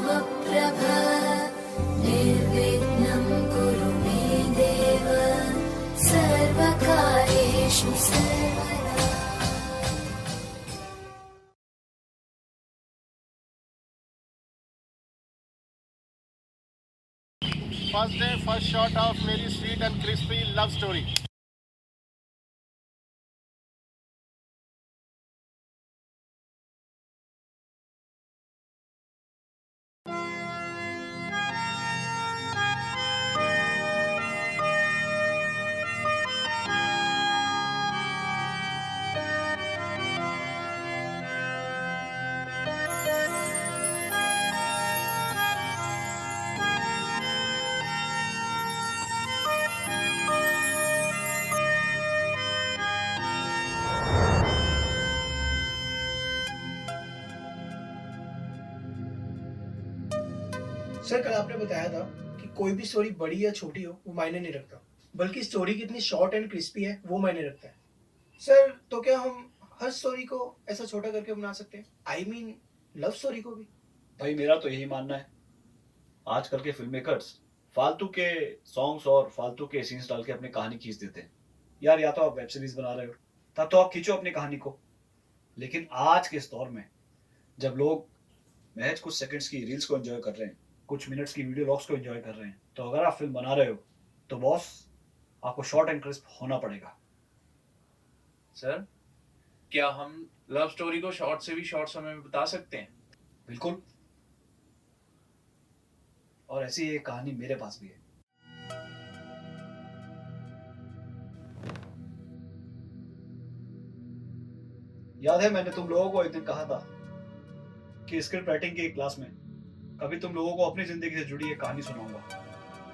ममप्रभ निर्विघ्नं कुरु मे देव सर्वकार्येषु सर्वदा। First day, first shot of Mary Sweet and Crispy love story. Sir कल आपने बताया था कि कोई भी स्टोरी बड़ी या छोटी हो वो मायने नहीं रखता, बल्कि स्टोरी कितनी शॉर्ट एंड क्रिस्पी है वो मायने रखता है। सर तो क्या हम हर स्टोरी को ऐसा छोटा करके बना सकते हैं? आई मीन लव स्टोरी को भी। भाई मेरा तो यही मानना है। आजकल के फिल्म मेकर्स फालतू के सॉन्ग्स और फालतू के सीन्स डाल के अपनी कहानी खींच देते हैं। यार या तो आप वेब सीरीज बना रहे हो तब तो आप खींचो अपनी कहानी को, लेकिन आज के इस दौर में जब लोग महज कुछ सेकंड्स की रील्स को एंजॉय कर रहे हैं, कुछ मिनट्स की वीडियो लॉग्स को एंजॉय कर रहे हैं, तो अगर आप फिल्म बना रहे हो तो बॉस आपको शॉर्ट एंड क्रिस्प होना पड़ेगा। सर क्या हम लव स्टोरी को शॉर्ट से भी शॉर्ट समय में बता सकते हैं? बिल्कुल, और ऐसी एक कहानी मेरे पास भी है। याद है मैंने तुम लोगों को एक दिन कहा था कि स्क्रिप्ट राइटिंग की एक क्लास में कभी तुम लोगों को अपनी जिंदगी से जुड़ी एक कहानी सुनाऊंगा,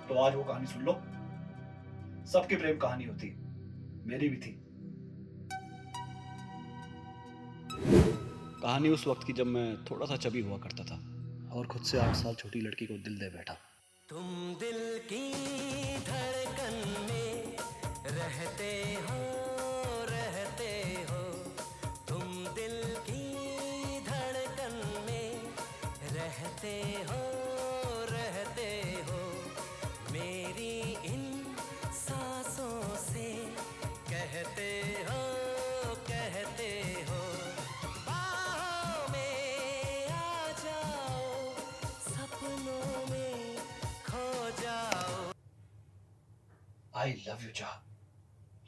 तो आज वो कहानी सुन लो। सबकी प्रेम कहानी होती है, मेरी भी थी। कहानी उस वक्त की जब मैं थोड़ा सा चबी हुआ करता था और खुद से 8 साल छोटी लड़की को दिल दे बैठा। तुम दिल की धड़कन में रहते हो, तुम दिल की धड़कन में रहते हो, मेरी इन सांसों से कहते हो, बाहों में आ जाओ, सपनों में खो जाओ। I love you, Jah.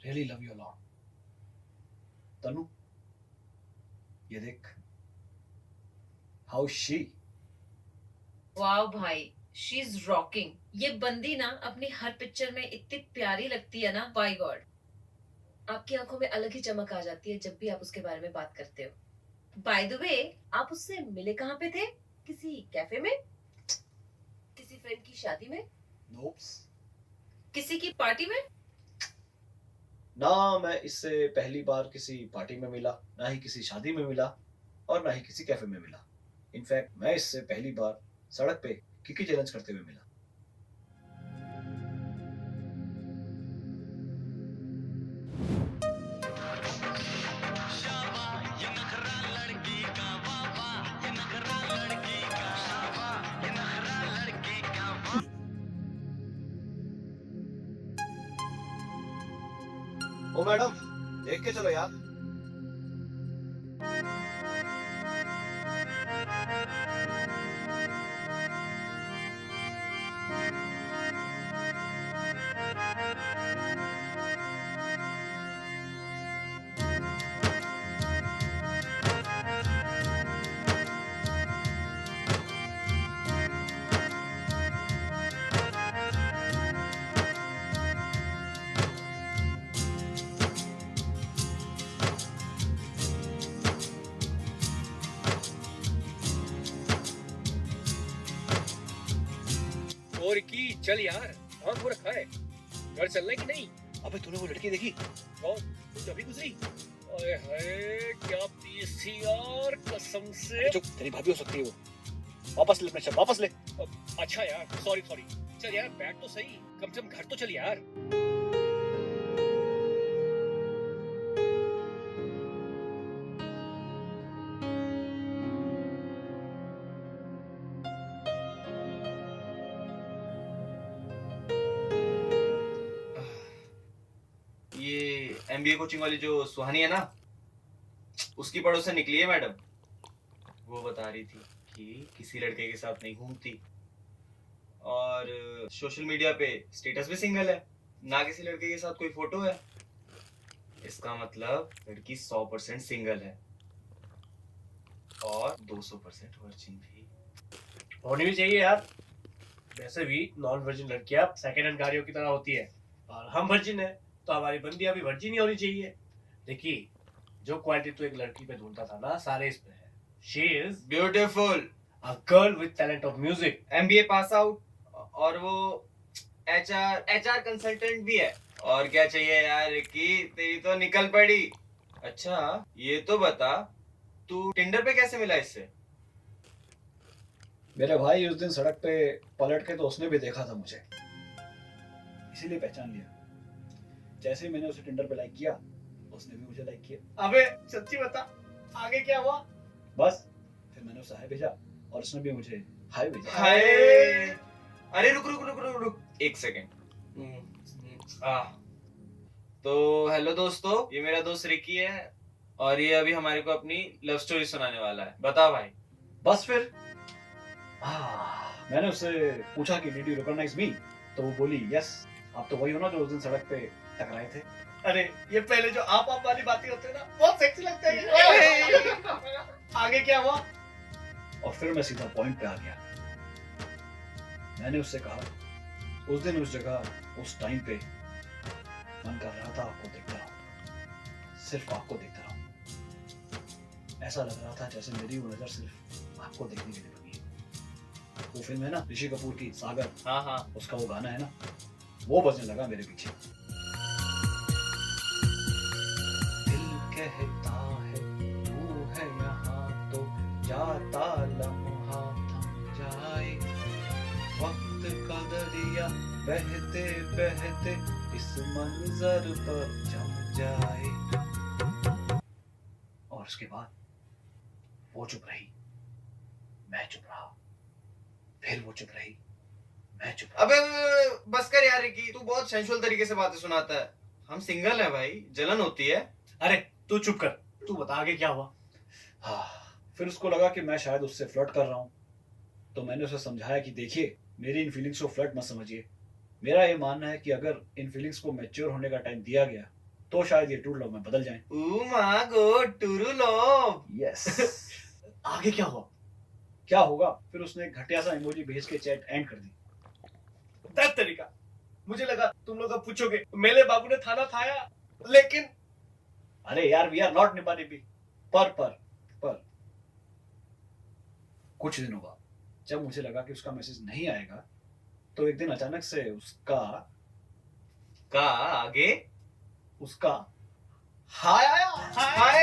Really love you a lot. तनु, ये देख। How is she? वाओ भाई, शी इज रॉकिंग। ये बंदी ना अपनी हर पिक्चर में इतनी प्यारी लगती है ना, बाय गॉड। आपकी आंखों में अलग ही चमक आ जाती है जब भी आप उसके बारे में बात करते हो। बाय द वे, आप उससे मिले कहाँ पे थे? किसी कैफे में? किसी फ्रेंड की शादी में? Nope. किसी की पार्टी में? ना मैं इससे पहली बार किसी पार्टी में मिला, ना ही किसी शादी में मिला, और ना ही किसी कैफे में मिला। इनफैक्ट मैं इससे पहली बार सड़क पे किकी चैलेंज करते हुए मिला। ओ मैडम, देख के चलो यार। और की चल यार, कहाँ हो रखा है? घर चलना है कि नहीं? अबे तूने वो लड़की देखी? कौन? तू अभी गुजरी? ओए हाय, क्या पीस थी यार, कसम से। चुप, तेरी भाभी हो सकती है वो। वापस ले अपना शब्द, वापस ले। अच्छा यार, सॉरी। चल यार, बैठ तो सही, कम से कम घर तो चल यार। एमबीए कोचिंग वाली जो सुहानी है ना, उसकी पड़ोस से निकली है मैडम। वो बता रही थी कि किसी लड़के के साथ नहीं घूमती और सोशल मीडिया पे स्टेटस भी सिंगल है, ना किसी लड़के के साथ कोई फोटो है। इसका मतलब लड़की 100% सिंगल है और 200% वर्जिन भी। होनी भी चाहिए यार। वैसे भी नॉन वर्जिन लड़कियां सेकंड हैंड गाड़ियों की तरह होती है और हम वर्जिन है तो हमारी बंदियां भी वर्जिन ही होनी चाहिए। देखिए, जो क्वालिटी तू एक लड़की पे ढूंढता था ना, सारे इस पे है। She is beautiful, a girl with talent of music, MBA pass out, और वो एचआर कंसल्टेंट भी है। और क्या चाहिए यार रिक्की, तेरी तो निकल पड़ी। अच्छा ये तो बता, तू टिंडर पे कैसे मिला इससे? मेरे भाई उस दिन सड़क पे पलट के तो उसने भी देखा था मुझे, इसीलिए पहचान लिया। जैसे ही मैंने उसे टिंडर पे लाइक किया, उसने भी मुझे लाइक किया। अबे सच्ची बता, आगे क्या हुआ? बस फिर मैंने उसे हाय भेजा और उसने भी मुझे हाय भेजा। हाय, अरे रुक रुक रुक रुक रुक एक सेकेंड। तो हेलो दोस्तों, ये मेरा दोस्त रिकी है और ये अभी हमारे को अपनी लव स्टोरी सुनाने वाला है। बता भाई। बस फिर मैंने उससे पूछा कि डिड यू रिकॉग्नाइज मी, तो वो बोली यस। आप तो वही हो ना जो उस दिन सड़क पे टकराए थे। अरे ये पहले जो आप वाली बातें होते हैं ना, बहुत सेक्सी लगता है। आगे क्या हुआ? और फिर मैं सीधा पॉइंट पे आ गया। मैंने उससे कहा, उस दिन उस जगह उस टाइम पे मन कर रहा था आपको देखता रहूं, सिर्फ आपको देखता रहूं। ऐसा लग रहा था जैसे मेरी वो नजर सिर्फ आपको देखने के लिए बनी है। वो फिल्म है ना ऋषि कपूर की सागर, हाँ हाँ, उसका वो गाना है ना, वो बजने लगा मेरे पीछे। दिल कहता है तू है यहाँ तो जाता लम्हा थम जाए, वक्त का दरिया बहते बहते इस मंजर पर जम जाए। और उसके बाद वो चुप रही, मैं चुप रहा, फिर वो चुप रही, मैं चुप रहा। अबे बस कर यार रिकी, तू बहुत सेंसुअल तरीके से बातें सुनाता है। हम सिंगल हैं भाई, जलन होती है। अरे तू चुप कर, तू बता आगे क्या हुआ? हाँ, फिर उसको लगा कि मैं शायद उससे फ्लर्ट कर रहा हूँ, तो मैंने उसे समझाया कि देखिए, मेरी इन फीलिंग्स को फ्लर्ट मत समझिए। मेरा ये मानना है कि अगर इन फीलिंग्स को मैच्योर होने का टाइम दिया गया तो शायद ये ट्रू लव में बदल जाएं। Oh my God, true love. Yes. आगे क्या हुआ? क्या होगा? फिर उसने एक घटिया सा इमोजी भेज के चैट एंड कर दी। दस तरीका। मुझे लगा तुम लोग अब पूछोगे मेरे बाबू ने थाना थाया, लेकिन अरे यार, वी आर नॉट निपा निपी। पर कुछ दिनों बाद जब मुझे लगा कि उसका मैसेज नहीं आएगा, तो एक दिन अचानक से उसका हाय आया। हाय।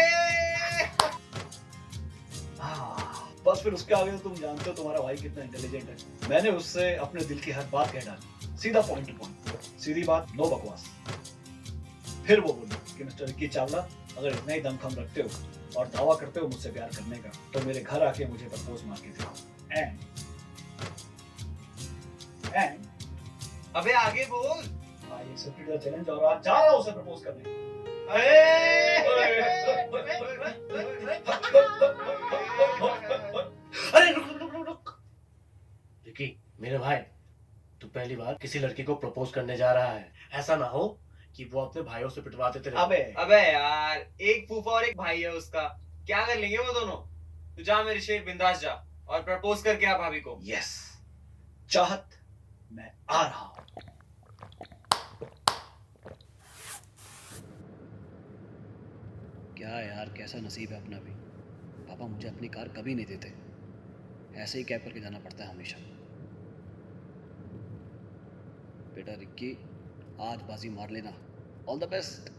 बस फिर उसके आगे तो तुम जानते हो तुम्हारा भाई कितना इंटेलिजेंट है। मैंने उससे अपने दिल की हर बात कह डाली, सीधा पॉइंट टू पॉइंट, सीधी बात, नो बकवास। फिर वो बोली कि मिस्टर विक्की चावला, अगर इतना ही दमखम रखते हो और दावा करते हो मुझसे प्यार करने का, तो मेरे घर आके मुझे प्रपोज मार के दिखाओ। एंड अबे आगे बोल। आई एक्सेप्टेड द चैलेंज और आज जा रहा हूं उसे प्रपोज करने। अरे रुक। विकी, मेरे भाई, तू पहली बार किसी लड़की को प्रपोज करने जा रहा है। ऐसा ना हो कि वो अपने भाइयों से पिटवा देते रहे। अबे यार, एक फूफा और एक भाई है उसका, क्या कर लेंगे वो दोनों। तू जा मेरे शेर, बिंदास जा और प्रपोज करके आ भाभी को। यस, चाहत, मैं आ रहा हूं। क्या यार, कैसा नसीब है अपना भी। पापा मुझे अपनी कार कभी नहीं देते, ऐसे ही कैब करके जाना पड़ता है हमेशा। बेटा रिक्की, आज बाजी मार लेना। All the best.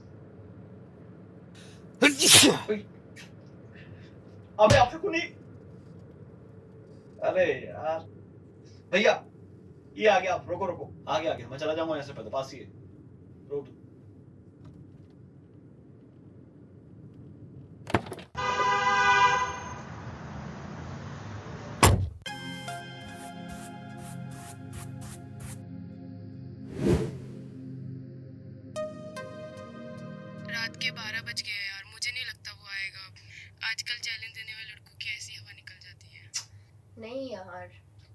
अबे आपसे को नहीं। अरे यार भैया, ये आ गया, आप रोको। आगे मैं चला जाऊंगा, यहाँ से पहले पास ही है, रोक दो। रात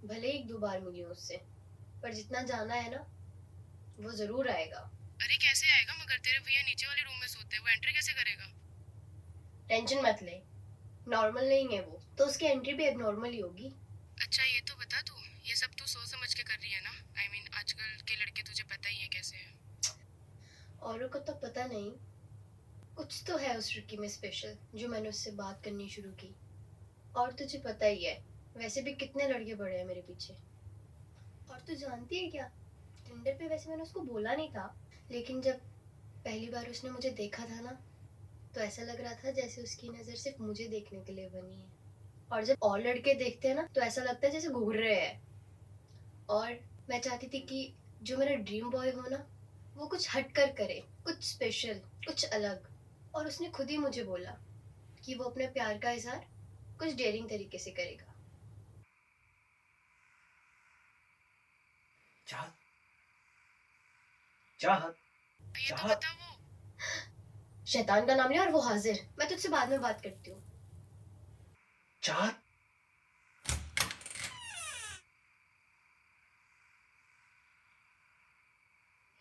भले ही 1-2 बार मिली हूँ उससे, पर जितना जाना है ना वो जरूर आएगा। अरे कैसे आएगा? मगर तेरे भैया नीचे वाले रूम में सोते हैं, वो एंट्री कैसे करेगा? टेंशन मत ले, नॉर्मल नहीं है वो, तो उसकी एंट्री भी एबनॉर्मल ही होगी। अच्छा ये तो बता तू, ये सब तू सोच समझ के कर रही है ना? I mean, आजकल के लड़के तुझे पता ही है कैसे हैं। औरों को तो पता नहीं, कुछ तो है उस रिकी में स्पेशल जो मैंने उससे बात करनी शुरू की। और तुझे पता ही है, वैसे भी कितने लड़के पड़े हैं मेरे पीछे। और तू जानती है क्या, टिंडर पे वैसे मैंने उसको बोला नहीं था, लेकिन जब पहली बार उसने मुझे देखा था ना, तो ऐसा लग रहा था जैसे उसकी नज़र सिर्फ मुझे देखने के लिए बनी है। और जब और लड़के देखते हैं ना, तो ऐसा लगता है जैसे घूर रहे हैं। और मैं चाहती थी कि जो मेरा ड्रीम बॉय हो ना, वो कुछ हटकर करे, कुछ स्पेशल, कुछ अलग। और उसने खुद ही मुझे बोला कि वो अपने प्यार का इजहार कुछ डेयरिंग तरीके से करेगा। चाहत, चाहत, ये तो चाहत। बता वो शैतान का नाम लिया और वो हाजिर। मैं तुझसे बाद में बात करती हूँ। चाहत,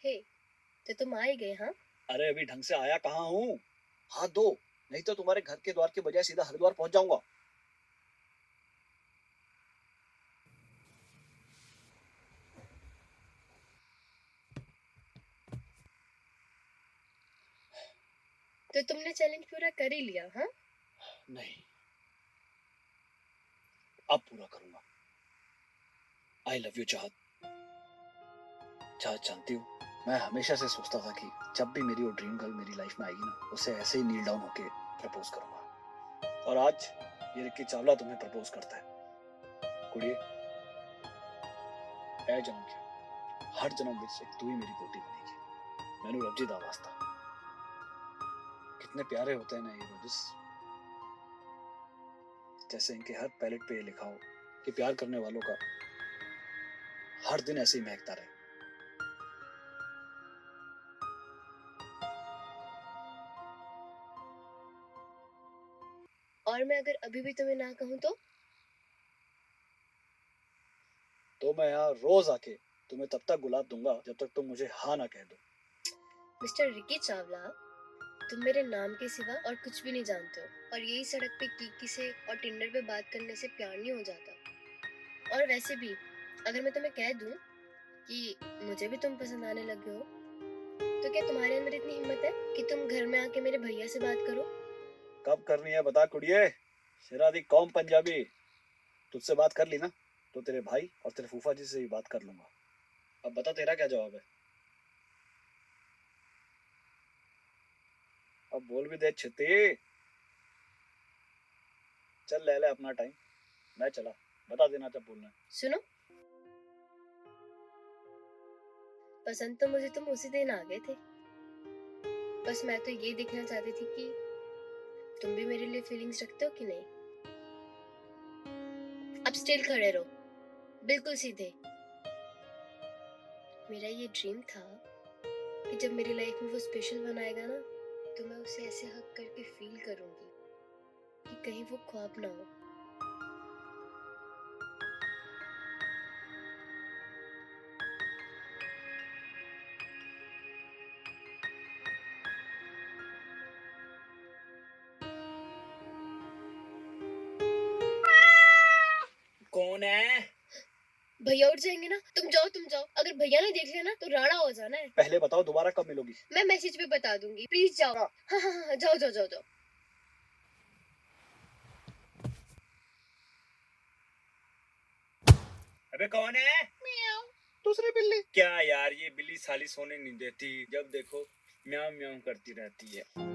हे, तो तुम आ ही गए? हाँ, अरे अभी ढंग से आया कहाँ हूँ? हाथ दो, नहीं तो तुम्हारे घर के द्वार के बजाय सीधा हरिद्वार पहुंच जाऊंगा। तो तुमने चैलेंज पूरा कर ही लिया? हाँ, नहीं, अब पूरा करूंगा। आई लव यू चाहत। चाहत जानती हो, मैं हमेशा से सोचता था कि जब भी मेरी वो ड्रीम गर्ल मेरी लाइफ में आएगी ना, उसे ऐसे ही नील डाउन होके प्रपोज करूंगा। और आज ये रिक्की चावला तुम्हें प्रपोज करता है। कुड़िए, ऐ जन्म के हर जन्म विच तू ही मेरी बेटी बनेगी। मैनू रब्जी दा वास्ता। कितने प्यारे होते हैं ना ये रोजेस, जैसे इनके हर पैलेट पे ये लिखा हो कि प्यार करने वालों का हर दिन ऐसे ही महकता रहे। और मैं अगर अभी भी तुम्हें ना कहूँ तो मैं यहाँ रोज आके तुम्हें तब तक गुलाब दूंगा जब तक तुम मुझे हाँ ना कह दो। मिस्टर रिकी चावला, तुम मेरे नाम के सिवा और कुछ भी नहीं जानते हो। और यही सड़क पे कीकी से और टिंडर पे बात करने से प्यार नहीं हो जाता। और वैसे भी अगर मैं तुम्हें कह दूं कि मुझे भी तुम पसंद आने लगे हो, तो क्या तुम्हारे अंदर इतनी हिम्मत है कि तुम घर में आके मेरे भैया से बात करो? कब करनी है बता कुड़िए। शरादी कौम पंजाबी। तुझसे बात कर ली ना, तो तेरे भाई और तेरे फूफा जी से भी बात कर लूंगा। अब बता तेरा क्या जवाब है? अब बोल भी दे छिती। चल ले ले अपना टाइम, मैं चला। बता देना जब बोलना है। सुनो, पसंद तो मुझे तुम उसी दिन आ गए थे। बस मैं तो ये देखना चाहती थी कि तुम भी मेरे लिए फीलिंग्स रखते हो कि नहीं। अब स्टिल खड़े रहो, बिल्कुल सीधे। मेरा ये ड्रीम था कि जब मेरी लाइफ में वो स्पेशल बनाएगा ना, तो मैं उसे ऐसे हक करके फील करूंगी कि कहीं वो ख्वाब ना हो। कौन है? भैया उठ जाएंगे ना, तुम जाओ तुम जाओ। अगर भैया ने देख लिया ना तो राड़ा हो जाना है। पहले बताओ दोबारा कब मिलोगी? मैं मैसेज पे बता दूंगी, प्लीज जाओ। हाँ हाँ हाँ, जाओ जाओ जाओ जाओ। अबे कौन है? दूसरी बिल्ली। क्या यार, ये बिल्ली साली सोने नहीं देती, जब देखो म्याऊं म्याऊं करती रहती है।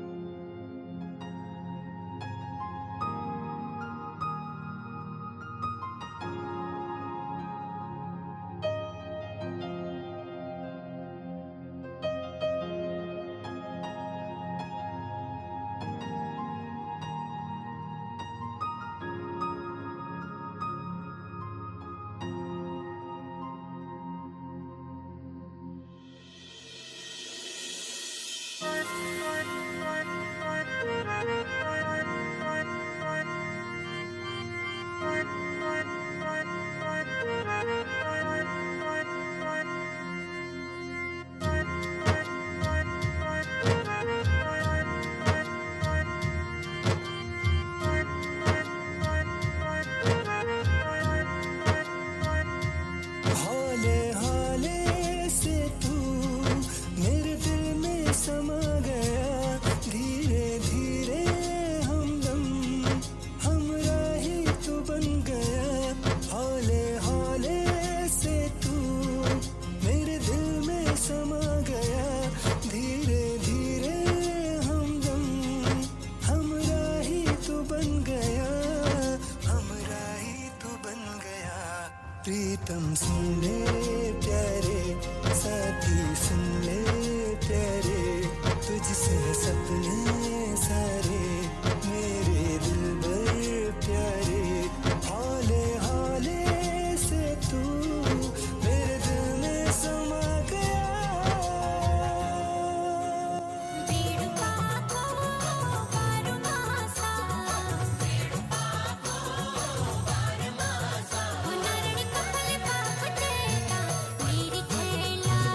प्रीतम सुन ले प्यारे, साथी सुन ले प्यारे, तुझसे है सपने सारे, मेरे दिल भर प्यारे, हौले हौले से तू मेरे दिल में समा गया।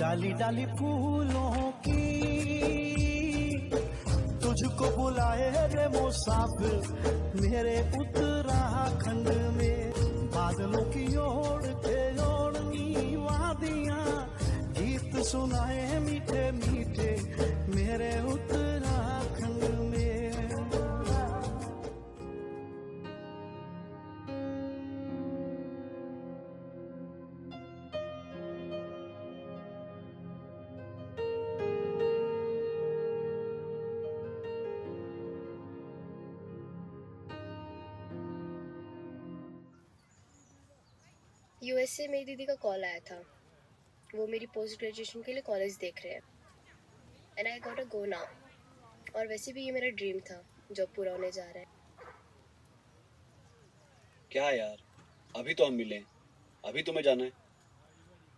डाली डाली फूलों की तुझको बुलाए रे मुसाफिर, मेरे उत्तराखंड में बादलों की ओर के ओढ़नी वादियां, गीत सुनाए मीठे मीठे मेरे उत्तराखंड में। यूएसए मेरी दीदी का कॉल आया था, वो मेरी पोस्ट ग्रेजुएशन के लिए कॉलेज देख रहे हैं and I got a go now. और वैसे भी ये मेरा ड्रीम था, जॉब पूरा होने जा रहा है। क्या यार, अभी तो हम मिले, अभी तुम्हें जाना है?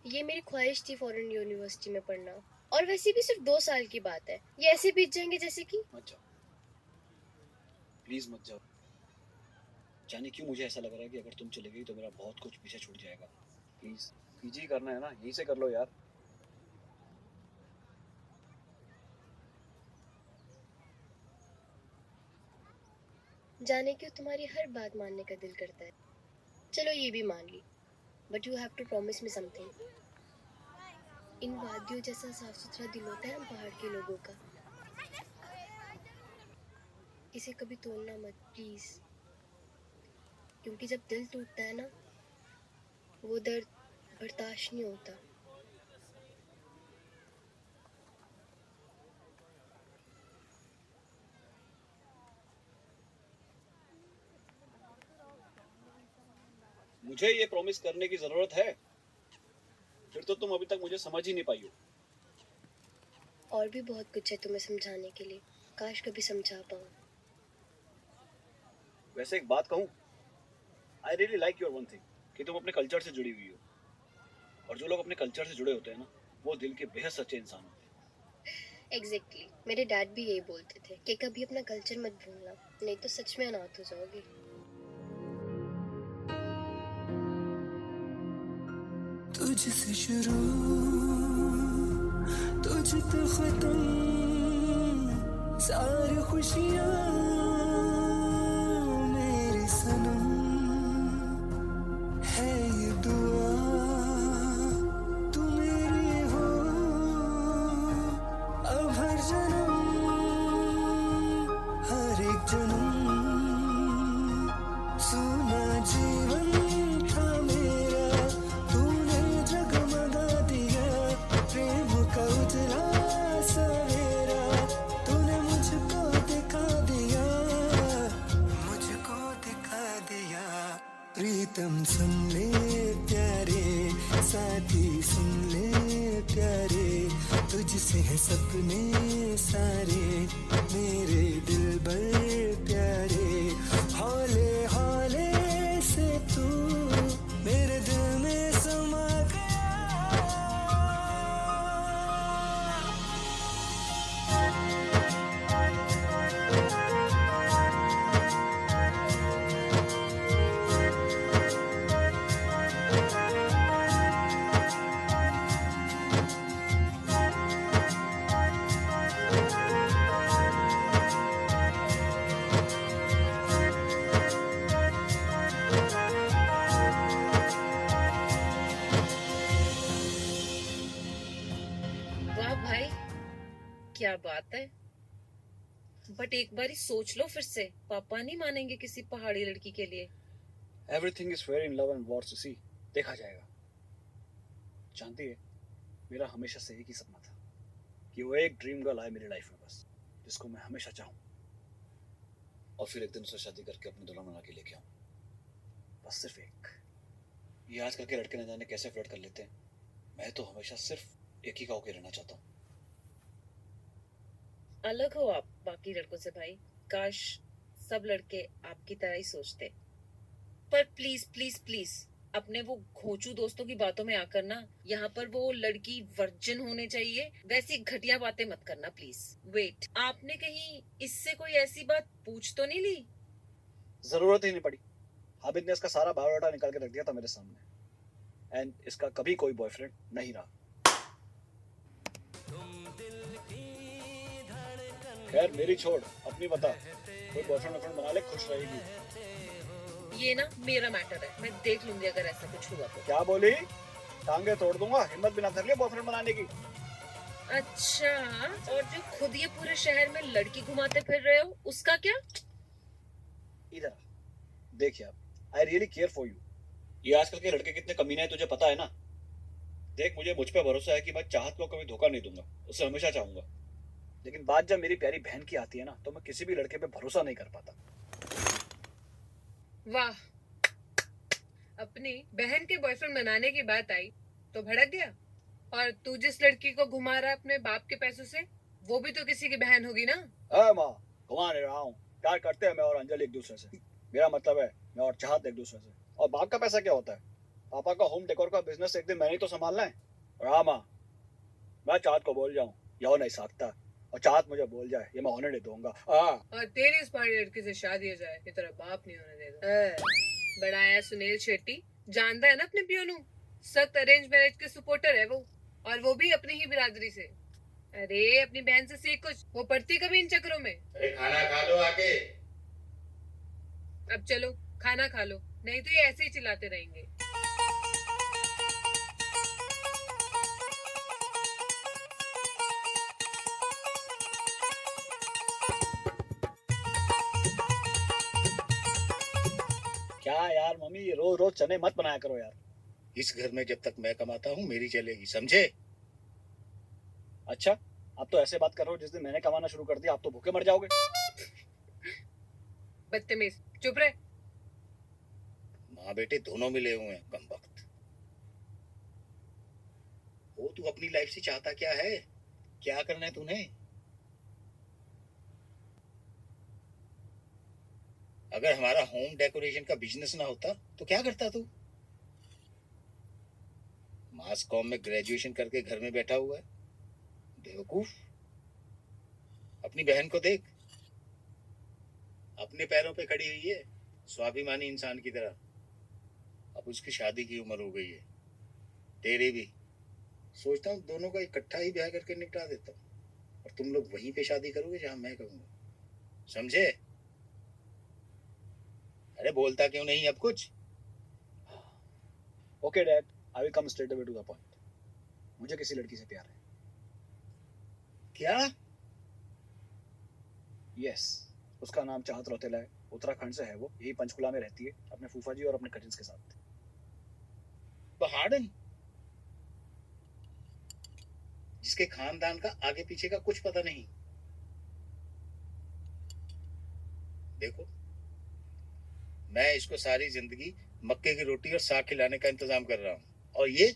ये मेरी ख्वाहिश थी फॉरेन यूनिवर्सिटी में पढ़ना, और वैसे भी सिर्फ 2 साल की बात है, ये ऐसे बीत जाएंगे जैसे कि। मत जाओ, प्लीज मत जाओ। जाने क्यों मुझे ऐसा लग रहा है कि अगर तुम चले गई तो मेरा बहुत कुछ पीछे छूट जाएगा। प्लीज, पीजी करना है ना, यहीं से कर लो यार। जाने क्यों तुम्हारी हर बात मानने का दिल करता है। चलो ये भी मान ली, but you have to promise me something. इन वादियों जैसा साफ सुथरा दिल होता है हम पहाड़ के लोगों का, इसे कभी तोड़ना मत प्लीज, क्योंकि जब दिल टूटता है ना, वो दर्द बर्दाश्त नहीं होता। मुझे ये प्रॉमिस करने की जरूरत है? फिर तो तुम अभी तक मुझे समझ ही नहीं पाई हो। और भी बहुत कुछ है तुम्हें समझाने के लिए, काश कभी समझा पाऊँ। वैसे एक बात कहूँ, I really like your one thing, कि तुम अपने कल्चर से जुड़ी हुई हो, और जो लोग अपने कल्चर से जुड़े होते हैं ना, वो दिल के बेहद सच्चे इंसान होते हैं। एग्जैक्टली, मेरे डैड भी यही बोलते थे कि कभी अपना कल्चर मत भूलना, नहीं तो सच में अनाथ हो जाओगे। तुझसे शुरू तुझ तो खत्म, सारी खुशियाँ मेरी सनम, है ये दुआ तू मेरी हो अब हर जन्म, हर एक जन्म। सुना जीवन था मेरा, तूने जगमगा दिया, प्रेम का उजला सवेरा तूने मुझको दिखा दिया, मुझको दिखा दिया। प्रीतम सुन ले प्यारे, साथी सुन ले प्यारे, तुझसे है सपने सारे, मेरे दिल भर प्यारे, हौले हौले से तू मेरे दिल में समा गया। वाह भाई, क्या बात है। बट एक बारी सोच लो फिर से, पापा नहीं मानेंगे किसी पहाड़ी लड़की के लिए। Everything is fair in love and wars to see, देखा जाएगा। जानती है, मेरा हमेशा से एक ही सपना था कि वो एक ड्रीम गर्ल आए मेरी लाइफ में, बस जिसको मैं हमेशा चाहूँ, और फिर एक दिन उससे शादी करके अपनी दुल्हन बना के लेके आऊँ। बस सिर्फ एक। ये आजकल के लड़के न जाने कैसे फ्लर्ट कर लेते हैं। मैं तो हमेशा सिर्फ एक ही का होके रहना चाहता हूँ। अलग हो आप बाकी लड़कों से भाई। काश सब लड़के आपकी तरह ही सोचते। पर प्लीज प्लीज प्लीज अपने वो घोंचू दोस्तों की बातों में आकर ना यहाँ पर वो लड़की वर्जिन होने चाहिए वैसी घटिया बातें मत करना प्लीज। वेट, आपने कहीं इससे कोई ऐसी बात पूछ तो नहीं ली? जरूरत ही नहीं पड़ी। हामिद ने इसका सारा बायोडाटा निकाल के रख दिया था मेरे सामने। एंड इसका कभी कोई बॉयफ्रेंड नहीं रहा। खैर मेरी छोड़, अपनी बता। कोई बॉयफ्रेंड बना ले, खुश रहेगी। ये ना मेरा मैटर है, मैं देख लूंगी अगर ऐसा कुछ हुआ तो। क्या बोली? टांगे तोड़ दूंगा, हिम्मत भी ना कर लिया बॉयफ्रेंड बनाने की। अच्छा, और जो खुद ये पूरे शहर में लड़की घुमाते फिर रहे हो उसका क्या? इधर देखिए आप, I really care for you. ये आजकल के लड़के कितने कमीने हैं तुझे पता है ना। देख, मुझे मुझ पे भरोसा है कि मैं चाहत को कभी धोखा नहीं दूंगा, उसे हमेशा चाहूंगा। लेकिन बात जब मेरी प्यारी बहन की आती है ना, तो मैं किसी भी लड़के पे भरोसा नहीं कर पाता। वाह, अपनी बहन के बॉयफ्रेंड बनाने की बात आई तो भड़क गया। और तू जिस लड़की को घुमा रहा है अपने बाप के पैसों से, वो भी तो किसी की बहन होगी ना? माँ, घुमा नहीं रहा हूँ। प्यार करते हैं मैं और अंजलि एक दूसरे से। मेरा मतलब है मैं और चाहत एक दूसरे से। और बाप का पैसा क्या होता है? पापा का होम डेकोर का बिजनेस एक दिन मैंने तो संभालना है। और हाँ माँ, मैं चाहत को बोल जाऊँ या हो नहीं सकता, और चाहत मुझे बोल जाए ये मैं होने नहीं दूंगा। और तेरी इस पहाड़ी लड़की से शादी हो जाए, ये तेरा बाप नहीं होने देगा। बड़ा आया सुनील शेट्टी, जानता है ना अपने पियोनू, सख्त अरेंज मैरिज के सपोर्टर है वो, और वो भी अपनी ही बिरादरी से। अरे अपनी बहन से सीख कुछ, वो पड़ती कभी इन चक्रों में। अरे खाना खा लो आके। अब चलो खाना खा लो, नहीं तो ये ऐसे ही चिल्लाते रहेंगे। क्या यार मम्मी, ये रोज रोज चने मत बनाया करो यार। इस घर में जब तक मैं कमाता हूँ मेरी चलेगी, समझे? अच्छा, आप तो ऐसे बात कर रहे हो जिस दिन मैंने कमाना शुरू कर दिया आप तो भूखे मर जाओगे। बदतमीज, चुप रहे। माँ बेटे दोनों मिले हुए हैं, कम वक्त। वो तू अपनी लाइफ से चाहता क्या है? क्या करना है तूने? अगर हमारा होम डेकोरेशन का बिजनेस ना होता तो क्या करता तू? मास कॉम में ग्रेजुएशन करके घर में बैठा हुआ है, बेवकूफ। अपनी बहन को देख, अपने पैरों पे खड़ी हुई है, स्वाभिमानी इंसान की तरह। अब उसकी शादी की उम्र हो गई है, तेरी भी। सोचता हूँ दोनों का इकट्ठा ही ब्याह करके निपटा देता हूँ, और तुम लोग वहीं पे शादी करोगे जहां मैं कहूंगा, समझे? अरे बोलता क्यों नहीं अब कुछ? Okay dad, I will come straight away to the point. मुझे किसी लड़की से प्यार है। क्या? यस, उसका नाम चाहत रौतेला है, उत्तराखंड से है वो, यही पंचकुला में रहती है अपने फूफा जी और अपने कजिन्स के साथ। पहाड़न, जिसके खानदान का आगे पीछे का कुछ पता नहीं। देखो, मैं इसको सारी जिंदगी मक्के की रोटी और साग खिलाने का इंतजाम कर रहा हूँ, और ये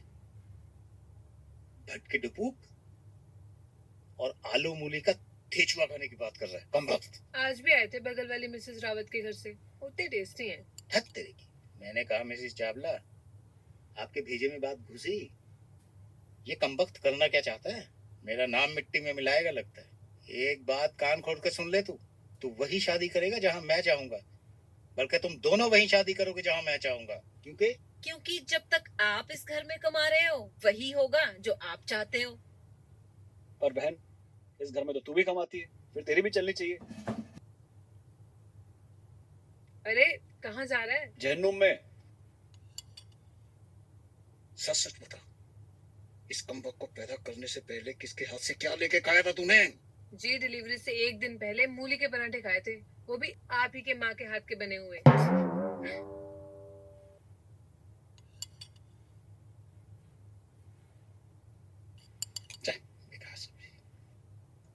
भटके डुपूक और आलू मूली का ठेचुआ खाने की बात कर रहा है, कम वक्त। आज भी आए थे बगल वाली मिसेस रावत के घर से, उतने टेस्टी हैं। हद तेरे की। मैंने कहा मिसेस चावला, आपके भेजे में बात घुसी। ये कम वक्त करना क्या चाहता है? मेरा नाम मिट्टी में मिलाएगा लगता है। एक बात कान खोल कर सुन ले, तू वही शादी करेगा जहां मैं चाहूंगा, बल्कि तुम दोनों वही शादी करोगे जहां मैं चाहूंगा। क्योंकि जब तक आप इस घर में कमा रहे हो वही होगा जो आप चाहते हो। पर बहन, इस घर में तो तू भी कमाती है, फिर तेरी भी चलनी चाहिए। अरे कहाँ जा रहा है? जहन्नुम में। सच सच बता, इस कमबख्त को पैदा करने से पहले किसके हाथ से क्या लेके खाया था तूने? जी डिलीवरी से एक दिन पहले मूली के पराठे खाए थे, वो भी आप ही के माँ के हाथ के बने हुए।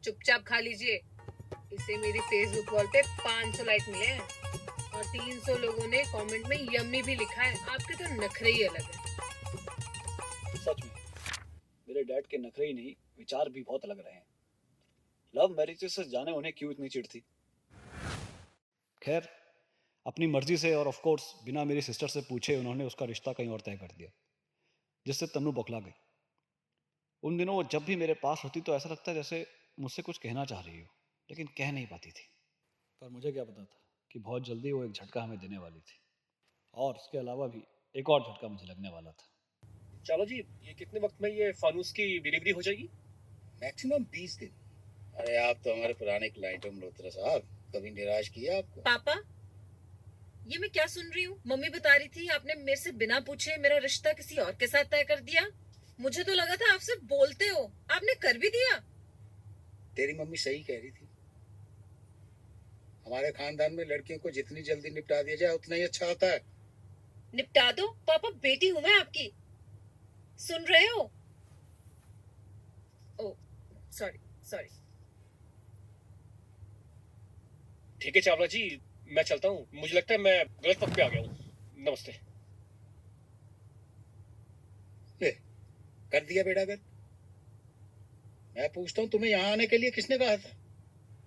चुपचाप खा लीजिए, इसे मेरी फेसबुक वॉल पे 500 लाइक मिले हैं। और 300 लोगों ने कमेंट में यम्मी भी लिखा है। आपके तो नखरे ही अलग है। सच में मेरे डैड के नखरे ही नहीं, विचार भी बहुत अलग रहे हैं। लव मैरिज से जाने उन्हें क्यों इतनी चिढ़ थी। खैर, अपनी मर्जी से और ऑफ कोर्स बिना मेरी सिस्टर से पूछे उन्होंने उसका रिश्ता कहीं और तय कर दिया, जिससे तन्नू बौखला गई। उन दिनों वो जब भी मेरे पास होती तो ऐसा लगता जैसे मुझसे कुछ कहना चाह रही हो, लेकिन कह नहीं पाती थी। पर मुझे क्या पता था कि बहुत जल्दी वो एक झटका हमें देने वाली थी, और उसके अलावा भी एक और झटका मुझे लगने वाला था। चलो जी, ये कितने वक्त में ये फानूस की डिलीवरी हो जाएगी? मैक्सिमम 20 दिन। अरे आप तो हमारे पुराने क्लाइंट हो मल्होत्रा साहब, कभी निराश किया आपको? पापा, ये मैं क्या सुन रही हूँ? मम्मी बता रही थी आपने मेरे से बिना पूछे मेरा रिश्ता किसी और के साथ तय कर दिया। मुझे तो लगा था आप सिर्फ बोलते हो, आपने कर भी दिया। तेरी मम्मी सही कह रही थी। हमारे खानदान में लड़कियों को जितनी जल्दी निपटा दिया जाए उतना ही अच्छा होता है। निपटा दो पापा, बेटी हूँ मैं आपकी, सुन रहे हो? ओ सॉरी सॉरी। ठीक है चावला जी, मैं चलता हूँ। मुझे लगता है मैं गलत वक्त पे आ गया हूँ। नमस्ते। ले, कर दिया बेड़ागर। मैं पूछता हूँ तुम्हें यहाँ आने के लिए किसने कहा था?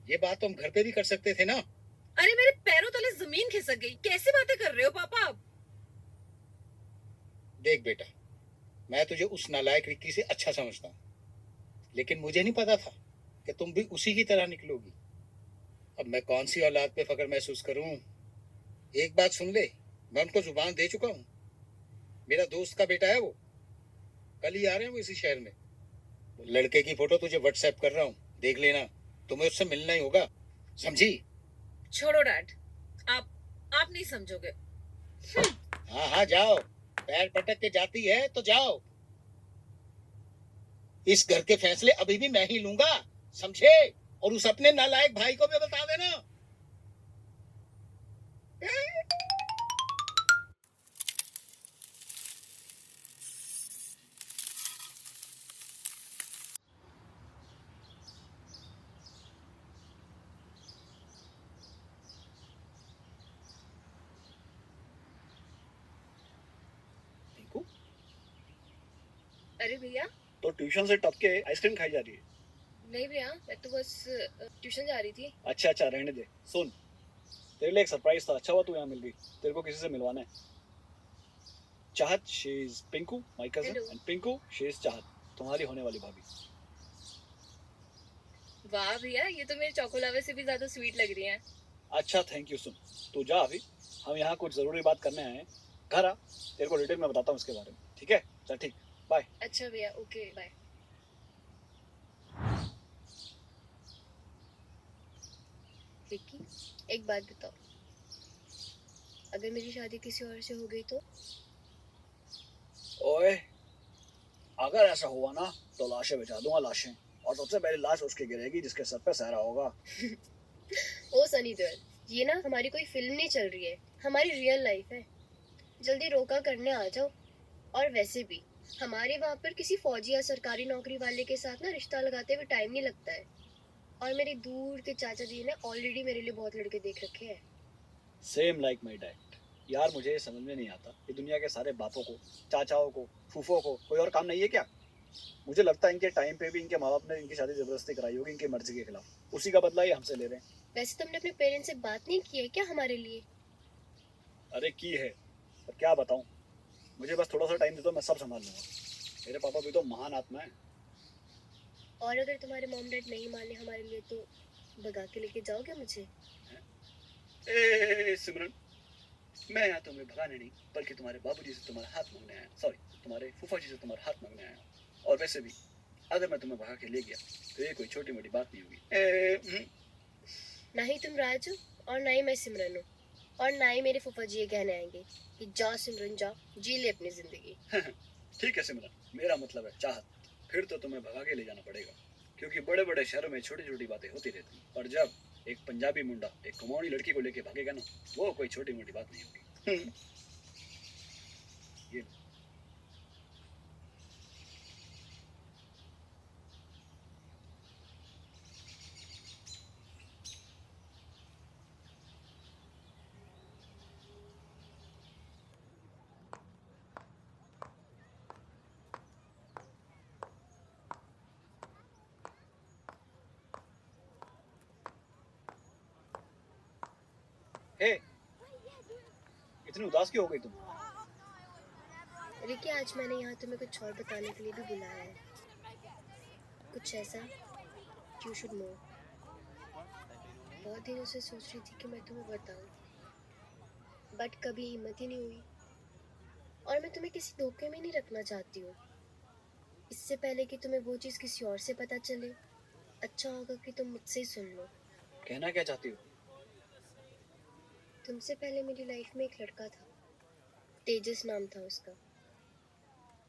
ये बात तो हम घर पे भी कर सकते थे ना। अरे मेरे पैरों तले जमीन खिसक गई। कैसी बातें कर रहे हो पापा आप? देख बेटा, मैं तुझे उस नालायक रिक्की से अच्छा समझता हूँ, लेकिन मुझे नहीं पता था कि तुम भी उसी की तरह निकलोगी। अब मैं कौन सी औलाद पे फख्र महसूस करूं? एक बात सुन ले, मैं उनको जुबान दे चुका हूँ। मेरा दोस्त का बेटा है वो, कल ही आ रहे हैं वो इसी शहर में। लड़के की फोटो तुझे व्हाट्सएप कर रहा हूँ, देख लेना। तुम्हें उससे मिलना ही होगा, समझी? छोड़ो डैड, आप नहीं समझोगे। हाँ हाँ जाओ, पैर पटक के जाती है तो जाओ। इस घर के फैसले अभी भी मैं ही लूंगा, समझे? और उस अपने नालायक भाई को भी बता देना। अरे भैया। तो ट्यूशन से टप के आइसक्रीम खाई जा रही है? नहीं भैया, मैं तो बस ट्यूशन जा रही थी। अच्छा अच्छा, रहने दे। सुन, तेरे लिए एक सरप्राइज था। अच्छा हुआ तू यहाँ मिल गई। तेरे को किसी से मिलवाना है। चाहत, she is Pinku, my cousin, and Pinku, she is चाहत, तुम्हारी होने वाली भाभी। वाह भैया, ये तो मेरे चोकोलावे से भी ज्यादा स्वीट लग रही हैं। अच्छा थैंक यू। सुन, तू जा अभी, हम यहाँ कुछ जरूरी बात करने आए हैं। घर आ, तेरे को डिटेल में बताता हूँ इसके बारे में, ठीक है? चल ठीक, बाय। अच्छा भैया, ओके बाय। विक्की, एक बात बताओ, अगर मेरी शादी किसी और से हो गई तो? ओए, अगर ऐसा हुआ ना तो लाशें बिछा दूंगा, लाशें। और सबसे पहले लाश उसकी गिरेगी जिसके सर पे सहरा होगा। ओ सनी देओल, ये ना हमारी कोई फिल्म नहीं चल रही है, हमारी रियल लाइफ है। जल्दी रोका करने आ जाओ। और वैसे भी हमारे वहाँ पर किसी फौजी या सरकारी नौकरी वाले के साथ ना रिश्ता लगाते हुए टाइम नहीं लगता है। और मेरे दूर के चाचा जी ने ऑलरेडी मेरे लिए बहुत लड़के देख रखे हैं। Same like my dad. यार मुझे ये समझ में नहीं आता, ये दुनिया के सारे बापों को, चाचाओं को, फूफों को कोई और काम नहीं है क्या? मुझे लगता है इनके टाइम पे भी इनके माँ बाप ने इनकी शादी जबरदस्ती कराई होगी इनकी मर्जी के खिलाफ। उसी का बदला ये हमसे ले रहे हैं। वैसे तुमने अपने पेरेंट्स से बात नहीं की है क्या हमारे लिए? अरे की है, पर क्या बताऊं। मुझे बस थोड़ा सा टाइम दे दो, मैं सब संभाल लूंगा। मेरे पापा भी तो महान आत्मा है। और अगर तुम्हारे मॉम डैड नहीं माने हमारे लिए तो भगा के लेके जाओगे मुझे? ए सिमरन, मैं यहाँ तुम्हें भगाने नहीं बल्कि तुम्हारे बाबूजी से तुम्हारा हाथ मांगने आया। सॉरी, तुम्हारे फूफा जी से तुम्हारा हाथ मांगने आया। और वैसे भी अगर मैं तुम्हें भगा के ले गया तो ये कोई छोटी मोटी बात नहीं होगी। ना ही तुम राज हो और ना ही मैं सिमरन हूँ, और ना ही मेरे फूफा जी ये कहने आएंगे कि जा सिमरन जा, जी ले अपनी जिंदगी। ठीक है सिमरन, मेरा मतलब है चाहत। फिर तो तुम्हें भगा के ले जाना पड़ेगा, क्योंकि बड़े बड़े शहरों में छोटी छोटी बातें होती रहती हैं। और जब एक पंजाबी मुंडा एक कमाऊनी लड़की को लेके भागेगा ना, वो कोई छोटी मोटी बात नहीं होगी। ये हे, इतनी उदास क्यों हो गई तुम? रिकी, आज मैंने यहाँ तुम्हें कुछ और बताने के लिए भी बुलाया है। कुछ ऐसा यू शुड नो। बहुत दिनों से सोच रही थी कि मैं तुम्हें बताऊं, बट कभी हिम्मत ही नहीं हुई। और मैं तुम्हें किसी धोखे में नहीं रखना चाहती हूँ। इससे पहले कि तुम्हें वो चीज़ किसी और से पता चले, अच्छा होगा कि तुम मुझसे ही सुन लो। कहना क्या चाहती हो? तुमसे पहले मेरी लाइफ में एक लड़का था, तेजस नाम था उसका।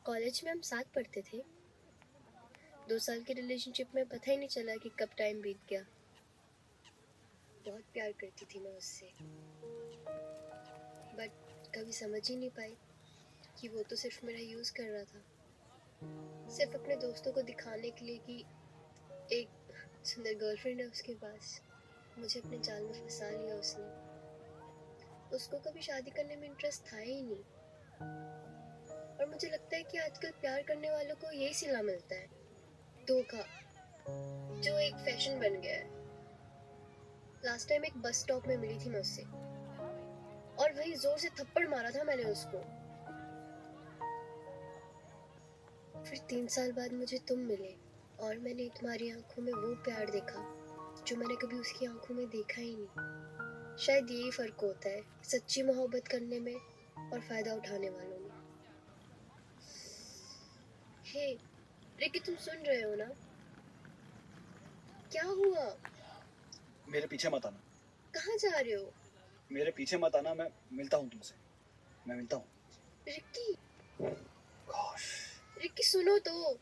कॉलेज में हम साथ पढ़ते थे। 2 साल के रिलेशनशिप में पता ही नहीं चला कि कब टाइम बीत गया। बहुत प्यार करती थी मैं उससे, बट कभी समझ ही नहीं पाई कि वो तो सिर्फ मेरा यूज़ कर रहा था, सिर्फ अपने दोस्तों को दिखाने के लिए कि एक सुंदर गर्लफ्रेंड है उसके पास। मुझे अपने जाल में फंसा लिया उसने। उसको कभी शादी करने में इंटरेस्ट था ही नहीं। और मुझे लगता है कि आजकल प्यार करने वालों को यही सिला मिलता है, धोखा, जो एक फैशन बन गया है। लास्ट टाइम एक बस स्टॉप में मिली थी मैं उससे, और वही जोर से थप्पड़ मारा था मैंने उसको। फिर 3 साल बाद मुझे तुम मिले, और मैंने तुम्हारी आंखों में वो प्यार देखा जो मैंने कभी उसकी आंखों में देखा ही नहीं। शायद यही फर्क होता है सच्ची मोहब्बत करने में और फायदा उठाने वालों में। हे रिकी, तुम सुन रहे हो ना? क्या हुआ? मेरे पीछे मत आना। कहाँ जा रहे हो? मेरे पीछे मत आना, मैं मिलता हूँ तुमसे। मैं मिलता हूँ। Ricky, Gosh. रिकी सुनो तो।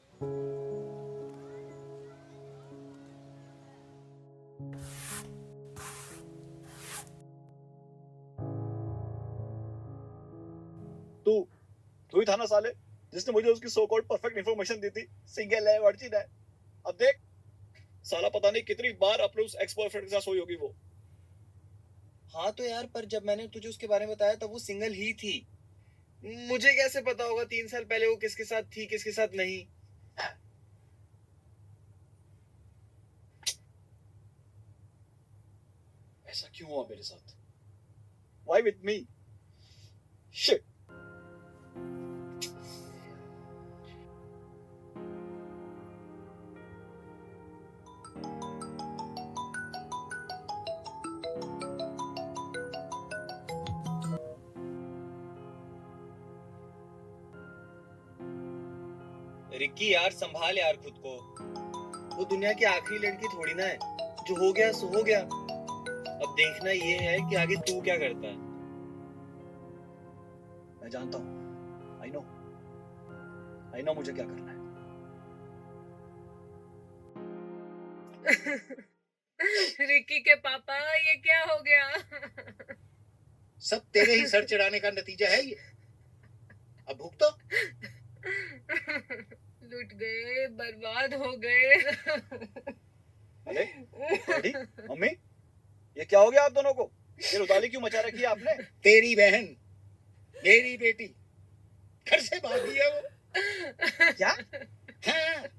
तू ही था ना साले, जिसने मुझे उसकी सो कॉल्ड परफेक्ट इन्फॉर्मेशन दी थी। सिंगल है, वर्जिन है। अब देख, साला पता नहीं कितनी बार अपने उस एक्स बॉयफ्रेंड के साथ सोई होगी वो। हाँ तो यार, पर जब मैंने तुझे उसके बारे में बताया तब वो सिंगल ही थी। मुझे कैसे पता होगा 3 साल पहले वो किसके साथ थी, किसके साथ नहीं। ऐसा क्यों हुआ मेरे साथ? Why with me? Shit. Ricky यार, संभाल यार खुद को। वो दुनिया की आखिरी लड़की थोड़ी ना है। जो हो गया सो हो गया। अब देखना ये है कि आगे तू क्या करता है। मैं जानता हूँ। I know मुझे क्या करना है। रिकी के पापा, ये क्या हो गया? सब तेरे ही सर चढ़ाने का नतीजा है ये। अब भुगतो। लुट गए, बर्बाद हो गए। अरे डैडी, मम्मी, ये क्या हो गया आप दोनों को? ये रुदाली क्यों मचा रखी है आपने? तेरी बहन, मेरी बेटी, घर से भागी है वो। क्या? हाँ।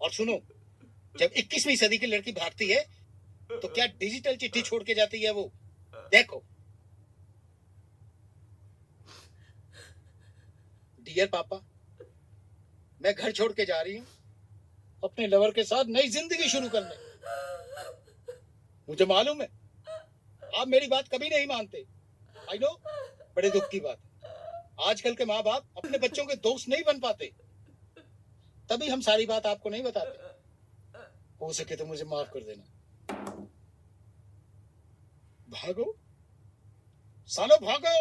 और सुनो, जब 21वीं सदी की लड़की भागती है तो क्या डिजिटल चिट्ठी छोड़ के जाती है वो। देखो, डियर पापा, मैं घर छोड़ के जा रही हूँ अपने लवर के साथ नई जिंदगी शुरू करने। मुझे मालूम है आप मेरी बात कभी नहीं मानते। आई नो, बड़े दुख की बात है। आजकल के माँ बाप अपने बच्चों के दोस्त नहीं बन पाते, तभी हम सारी बात आपको नहीं बताते। हो सके तो मुझे माफ कर देना। भागो सालो, भागो।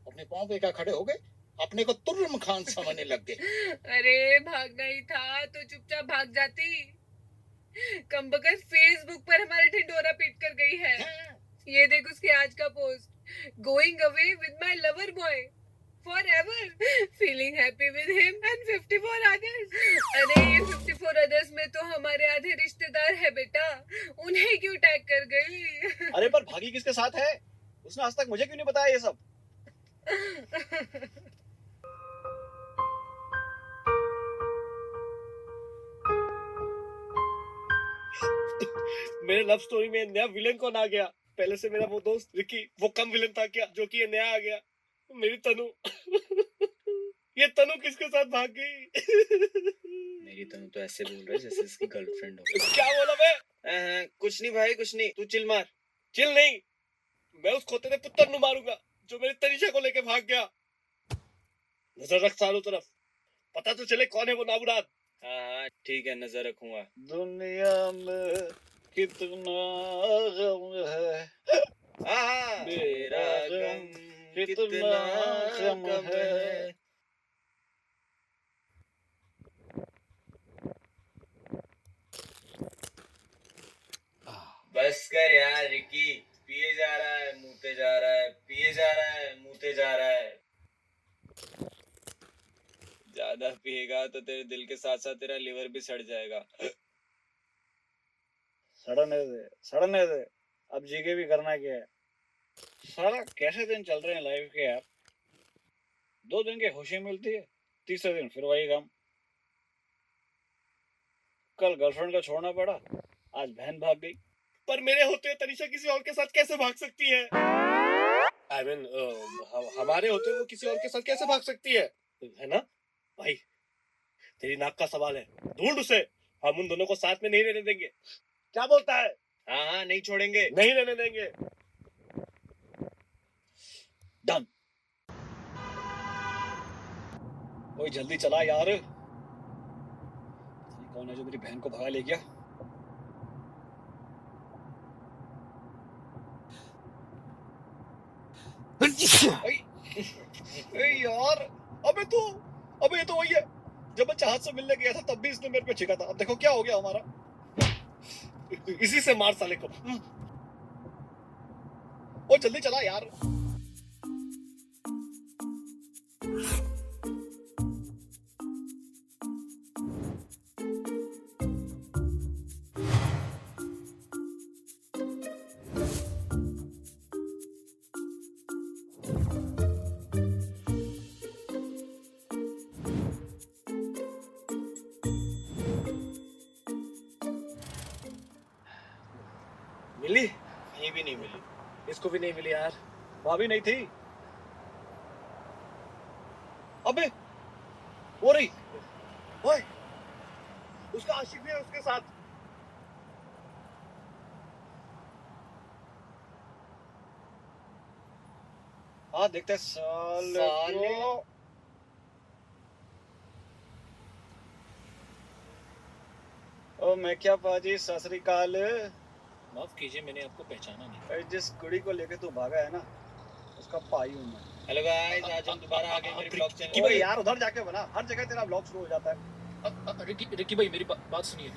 अपने पांव पे क्या खड़े हो गए, अपने को तुर्रम खान समझने लग गए। अरे भागना ही था तो चुपचाप भाग जाती। कमबख्त फेसबुक पर हमारे ढिंडोरा पीट कर गई है। ये देख उसके आज का post, going away with my lover boy forever, feeling happy with him and 54 others. अरे ये 54 अदर्स में तो हमारे आधे रिश्तेदार है बेटा, उन्हें क्यों टैग कर गई? अरे पर भागी किसके साथ है? उसने आज तक मुझे क्यों नहीं बताया ये सब? मेरे लव स्टोरी में नया विलेन कौन आ गया? पहले से मेरा वो दोस्त विकी, वो कम विलेन था क्या, जो कि ये नया आ गया? मेरी तनु। ये तनु किसके साथ भाग गई? मेरी तनु तो ऐसे बोल रहा है जैसे इसकी गर्लफ्रेंड हो। क्या बोला मैं? कुछ नहीं भाई, कुछ नहीं, तू चिल मार। चिल नहीं, मैं उस खोते ने पुत्र नु मारूंगा जो मेरी तनिषा को लेके भाग गया। नजर रख चारों तरफ, पता तो चले कौन है वो नामुराद। हाँ ठीक है, नजर रखूंगा। दुनिया में कितना गम है, हाँ मेरा गम कितना गम है। बस कर यार रिकी, पिए जा रहा है मुँहते जा रहा है, पिए जा रहा है मुँहते जा रहा है। ज्यादा पिएगा तो तेरे दिल के साथ साथ तेरा लिवर भी सड़ जाएगा। सड़ने दे, अब जीके भी करना क्या है। सारा कैसे दिन चल रहे हैं लाइफ के यार। 2 दिन की खुशी मिलती है, तीसरे दिन फिर वही काम। कल गर्लफ्रेंड को छोड़ना पड़ा, आज बहन भाग गई। पर मेरे होते हुए तनिषा किसी और के साथ कैसे भाग सकती है? I mean, हमारे होते हुए वो किसी और के साथ कैसे भाग सकती है ना भाई? तेरी नाक का सवाल है, ढूंढ उसे, हम उन दोनों को साथ में नहीं रहने देंगे। क्या बोलता है? हाँ हाँ, नहीं छोड़ेंगे, नहीं रहने देंगे। डन। ओए जल्दी चला यार, पता नहीं कौन है जो मेरी बहन को भगा ले गया। यार अबे ये तो वही है, जब मैं चाहत से मिलने गया था तब भी इसने मेरे पे छिका था। अब देखो क्या हो गया हमारा। इसी से मार साले को। ओ जल्दी चला यार। मिली? ये भी नहीं मिली। इसको भी नहीं मिली यार। भाभी नहीं थी। अबे वो रही। ओए उसका आशिक भी है उसके साथ। हाँ देखते हैं साले को। ओ मैं क्या पाजी, सत श्री अकाल। माफ कीजिए, मैंने आपको पहचाना नहीं। अरे जिस कुड़ी को लेके तू भागा है ना, उसका भाई हूँ मैं। हेलो गाइस, आज हम दोबारा आ गए मेरे ब्लॉग कि चैनल। भाई यार उधर जाके बना, हर जगह तेरा ब्लॉग शुरू हो जाता है। रिकी भाई मेरी बात सुनिए।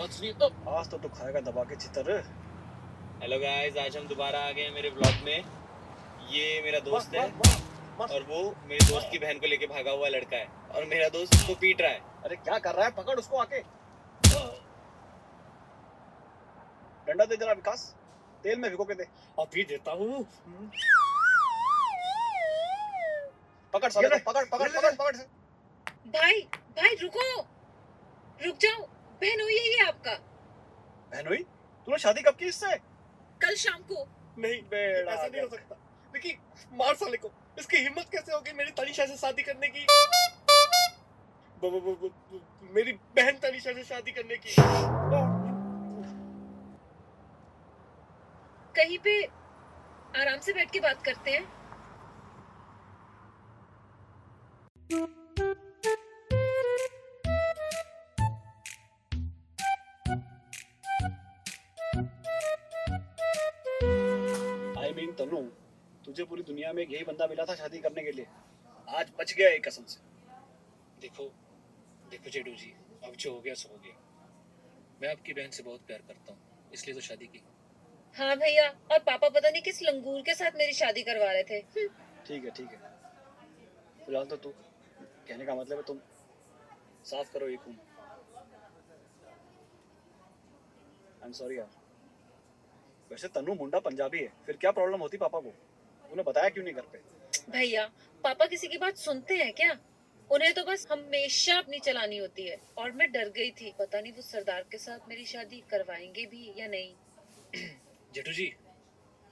आज तो तू खाएगा दबा के चितर। हेलो गाइस, आज हम दोबारा आ गए हैं मेरे ब्लॉग में। ये मेरा दोस्त है और वो मेरे दोस्त की बहन को लेके भागा हुआ लड़का है और मेरा दोस्त उसको पीट रहा है। अरे क्या कर रहा है, पकड़ उसको आके। डंडा दे जरा विकास, तेल में भिगो के दे। अभी देता हूँ। पकड़ साले को, पकड़। भाई रुक जाओ। बहन हुई है ये आपका? बहन हुई? तूने शादी कब की इससे? कल शाम को। नहीं बेड़ा ऐसा नहीं हो सकता। विकी मार साले को। इसकी हिम्मत कैसे होगी मेरी तनिषा से शादी करने की? मेरी बहन तनिषा से शादी करने की। कहीं पे आराम से बैठ के बात करते हैं। I mean तनु, तुझे पूरी दुनिया में यही बंदा मिला था शादी करने के लिए, आज बच गया एक कसम से। देखो जेडू जी, अब जो हो गया सो हो गया। मैं आपकी बहन से बहुत प्यार करता हूँ, इसलिए तो शादी की। हाँ भैया, और पापा पता नहीं किस लंगूर के साथ मेरी शादी करवा रहे थे। ठीक है। फिलहाल तो तू, कहने का मतलब है तुम साफ करो ये खून। आई एम सॉरी यार। वैसे तनु मुंडा पंजाबी है, फिर क्या प्रॉब्लम होती पापा को? उन्हें बताया क्यों नहीं घर पे? भैया, पापा किसी की बात सुनते हैं क्या? उन्हें तो बस हमेशा अपनी चलानी होती है। और मैं डर गई थी, पता नहीं वो सरदार के साथ मेरी शादी करवाएंगे भी या नहीं। जेठू जी,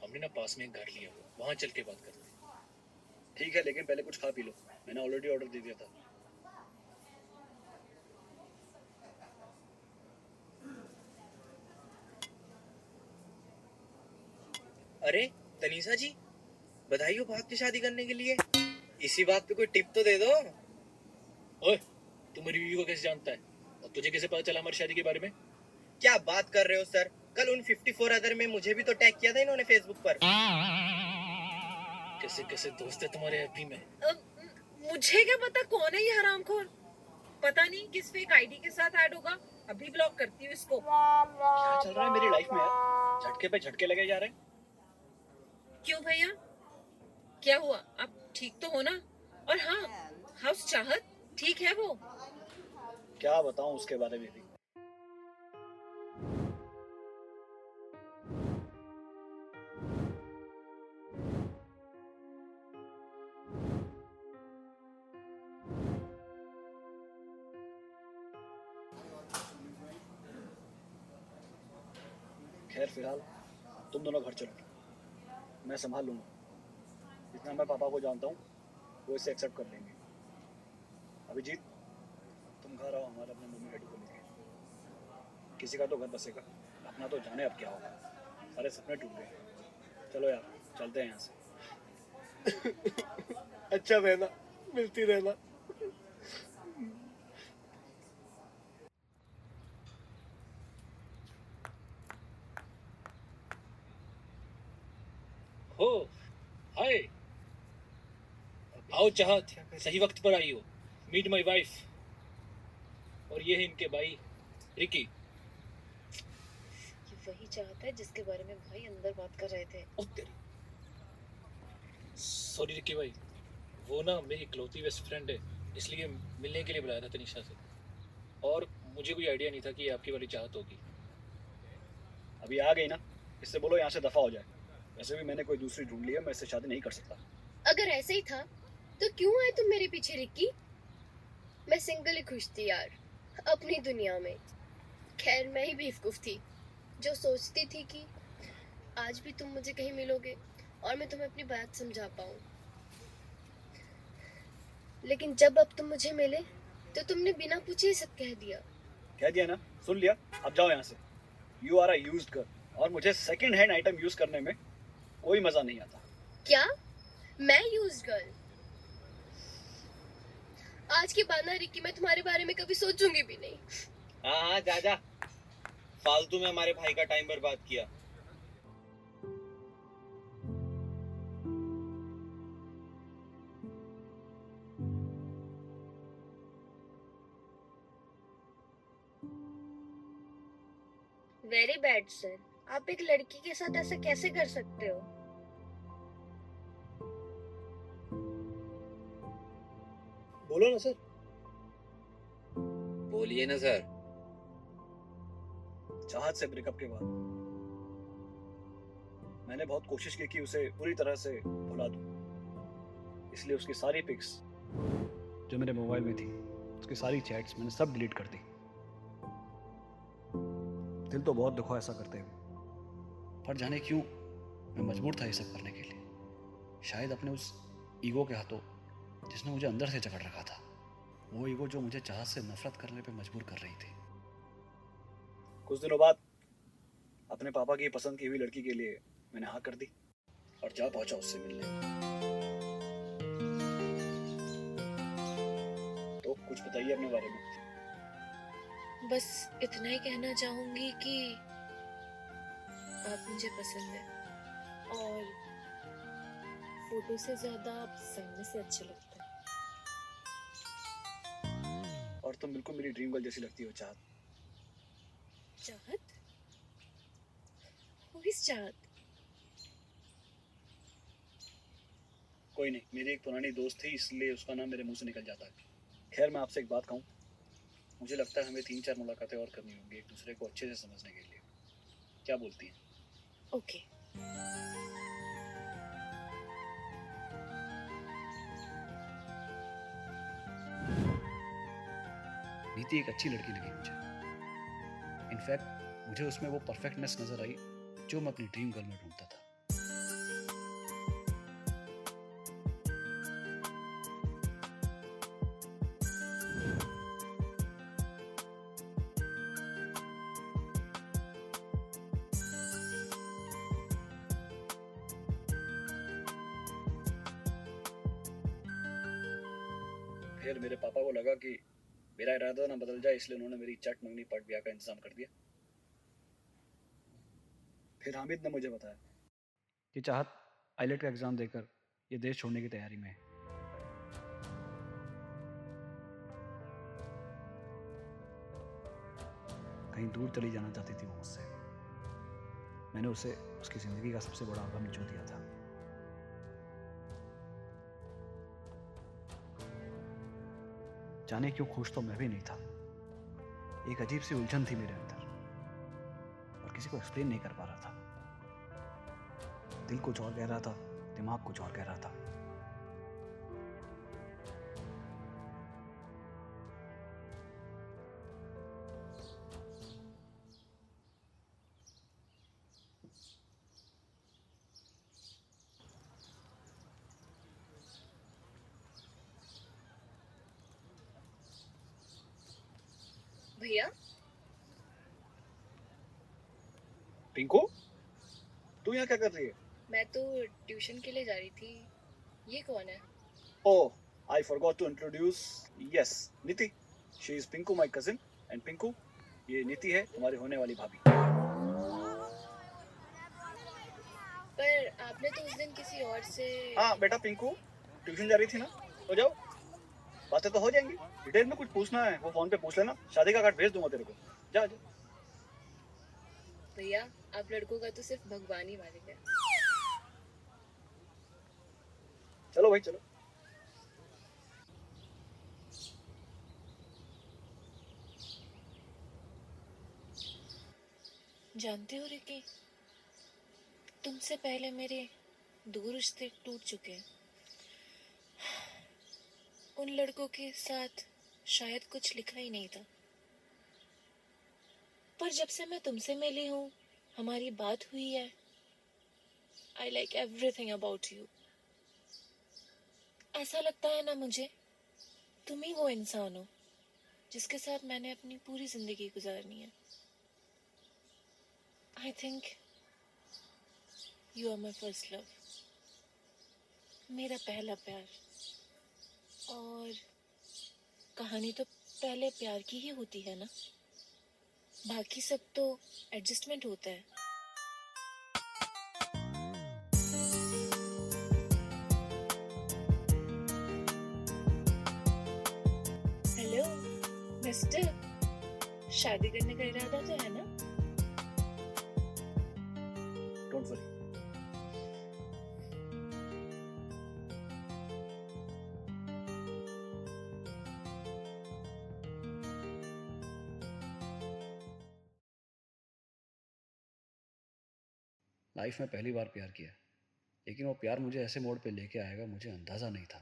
हमने ना पास में एक गाड़ी लिया हुआ, वहां चल के बात करते हैं। ठीक है, लेकिन पहले कुछ खा पी लो। मैंने ऑलरेडी ऑर्डर दे दिया था। अरे तनीषा जी, बधाई हो भाग की शादी करने के लिए। इसी बात पे कोई टिप तो दे दो। ओए, तू मेरी बीवी को कैसे जानता है और तुझे कैसे पता चला हमारी शादी के बारे में? क्या बात कर रहे हो सर, कल उन 54 अदर में मुझे भी तो टैग किया था इन्होंने फेसबुक पर। कैसे कैसे दोस्त है तुम्हारे एफबी में? मुझे क्या पता कौन है ये हरामखोर। पता नहीं किस फेक आईडी के साथ ऐड होगा। अभी ब्लॉक करती हूँ इसको। क्या चल रहा है मेरी लाइफ में यार? झटके पे झटके लगे जा रहे हैं। क्यों भैया, क्या हुआ? आप ठीक तो हो ना? और हाँ, हाउस चाहत ठीक है वो? क्या बताऊं उसके बारे में भी। खैर फिलहाल तुम दोनों घर चलो, मैं संभाल लूंगा। जितना मैं पापा को जानता हूँ वो इसे एक्सेप्ट कर लेंगे। अभिजीत, तुम घर आओ हमारे अपने मम्मी डैडी को लेके। किसी का तो घर बसेगा, अपना तो जाने अब क्या होगा। सारे सपने टूट गए। चलो यार, चलते हैं यहाँ से। अच्छा रहना, मिलती रहना। हो, हाय। आओ चाहत, सही वक्त पर आई हो। Meet my wife. और ये है इनके भाई रिकी। ये वही चाहता है जिसके बारे में भाई अंदर बात कर रहे थे। ओ तेरी, सॉरी रिकी भाई, वो ना मेरी इकलौती बेस्ट फ्रेंड है, इसलिए मिलने के लिए बुलाया था तनिषा से। और मुझे कोई आइडिया नहीं था कि ये आपकी वाली चाहत होगी। अभी आ गई ना, इससे बोलो यहाँ से दफा हो जाए। वैसे भी मैंने कोई दूसरी ढूंढ ली है, मैं इससे शादी नहीं कर सकता। अगर ऐसे ही था तो क्यों आए तुम मेरे पीछे रिक्की? मैं सिंगल ही खुश थी यार, अपनी दुनिया में। खैर मैं ही बेवकूफ थी जो सोचती थी कि आज भी तुम मुझे कहीं मिलोगे और मैं तुम्हें अपनी बात समझा पाऊँ। लेकिन जब अब तुम मुझे मिले तो तुमने बिना पूछे ही सब कह दिया। कह दिया ना, सुन लिया, अब जाओ यहाँ से। You are a used girl और मुझे सेकंड हैंड आइटम यूज करने में कोई मजा नहीं आता। क्या? मैं यूज्ड गर्ल? आज के बाद ना रिक्की, मैं तुम्हारे बारे में कभी सोचूंगी भी नहीं। हाँ हाँ, जा जा, फालतू में हमारे भाई का टाइम बर्बाद किया। वेरी बैड सर, आप एक लड़की के साथ ऐसा कैसे कर सकते हो? बोलो ना सर। बोलिए ना सर। चाहत से ब्रेकअप के बाद मैंने बहुत कोशिश की कि उसे पूरी तरह से भुला दूं। इसलिए उसकी सारी पिक्स जो मेरे मोबाइल में थी, उसकी सारी चैट्स मैंने सब डिलीट कर दी। दिल तो बहुत दुखा ऐसा करते हुए, पर जाने क्यों मैं मजबूर था ये सब करने के लिए। शायद अपने उस ईगो के हाथों जिसने मुझे अंदर से जकड़ रखा था, वो ईगो जो मुझे चाहत से नफरत करने पे मजबूर कर रही थी। कुछ दिनों बाद अपने पापा की पसंद की हुई लड़की के लिए मैंने हाँ कर दी और जा पहुंचा उससे मिलने। तो कुछ बताइए अपने बारे में। बस इतना ही कहना चाहूंगी कि आप मुझे पसंद है और फोटो से ज्यादा आप सामने से अच्छे लगते हैं। और तुम बिल्कुल मेरी ड्रीम गर्ल जैसी लगती हो चाहत। चाहत? Who is चाहत? कोई नहीं, मेरी एक पुरानी दोस्त थी इसलिए उसका नाम मेरे मुंह से निकल जाता है। खैर मैं आपसे एक बात कहूँ, मुझे लगता है हमें 3-4 मुलाकातें और करनी होंगी एक दूसरे को अच्छे से समझने के लिए। क्या बोलती हैं? ओके। नीति एक अच्छी लड़की लगी मुझे। इनफैक्ट मुझे उसमें वो परफेक्टनेस नजर आई जो मैं अपनी ड्रीम गर्ल में ढूंढता था। फिर मेरे पापा को लगा कि मेरा इरादा ना बदल जाए, इसलिए उन्होंने मेरी चट मंगनी पट ब्याह का इंतजाम कर दिया। फिर हामिद ने मुझे बताया कि चाहत आईलेट का एग्जाम देकर ये देश छोड़ने की तैयारी में है। कहीं दूर चली जाना चाहती थी वो मुझसे। मैंने उसे उसकी जिंदगी का सबसे बड़ा गम जो दिया था। जाने क्यों खुश तो मैं भी नहीं था। एक अजीब सी उलझन थी मेरे अंदर और किसी को एक्सप्लेन नहीं कर पा रहा था। दिल कुछ और कह रहा था, दिमाग कुछ और कह रहा था। भैया, पिंकू, तू यहाँ क्या कर रही है? मैं तो ट्यूशन के लिए जा रही थी। ये कौन है? Oh, I forgot to introduce. Yes, नीति. She is Pinku, my cousin. And Pinku, ये नीति है, तुम्हारी होने वाली भाभी। पर आपने तो उस दिन किसी और से। हाँ बेटा पिंकू, ट्यूशन जा रही थी ना, तो जाओ, बातें तो हो जाएंगी। डिटेल में कुछ पूछना है वो फोन पे पूछ लेना, शादी का कार्ड भेज दूंगा तेरे को। जा जा। भैया, आप लड़कों का तो सिर्फ भगवान ही मालिक है। चलो भाई चलो। जानते हो रिकी, तुमसे पहले मेरे 2 रिश्ते टूट चुके हैं। उन लड़कों के साथ शायद कुछ लिखा ही नहीं था, पर जब से मैं तुमसे मिली हूँ, हमारी बात हुई है, I like everything about you. ऐसा लगता है ना मुझे, तुम ही वो इंसान हो जिसके साथ मैंने अपनी पूरी जिंदगी गुजारनी है। I think you are my first love, मेरा पहला प्यार। और कहानी तो पहले प्यार की ही होती है ना, बाकी सब तो एडजस्टमेंट होता है। हेलो मिस्टर, शादी करने का इरादा तो है ना? Don't worry. लाइफ में पहली बार प्यार किया, लेकिन वो प्यार मुझे ऐसे मोड़ पे लेके आएगा मुझे अंदाजा नहीं था।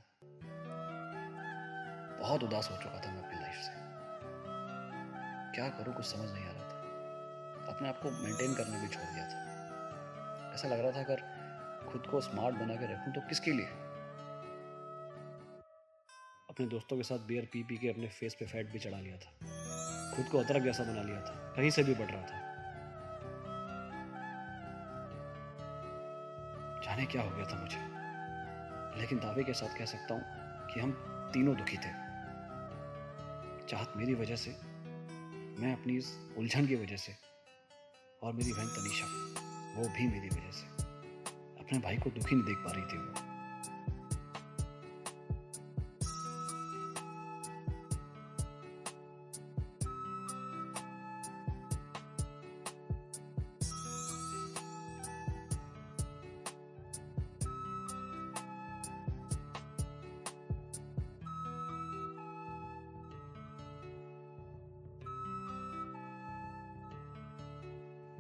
बहुत उदास हो चुका था मैं अपनी लाइफ से। क्या करूं कुछ समझ नहीं आ रहा था। अपने आप को मेंटेन करना भी छोड़ दिया था। ऐसा लग रहा था अगर खुद को स्मार्ट बना के रखूं तो किसके लिए। अपने दोस्तों के साथ बियर पी पी के अपने फेस पे फैट भी चढ़ा लिया था, खुद को अदरक जैसा बना लिया था, कहीं से भी बढ़ रहा था। जाने क्या हो गया था मुझे, लेकिन दावे के साथ कह सकता हूं कि हम तीनों दुखी थे। चाहत मेरी वजह से, मैं अपनी इस उलझन की वजह से, और मेरी बहन तनीषा वो भी मेरी वजह से। अपने भाई को दुखी नहीं देख पा रही थी वो।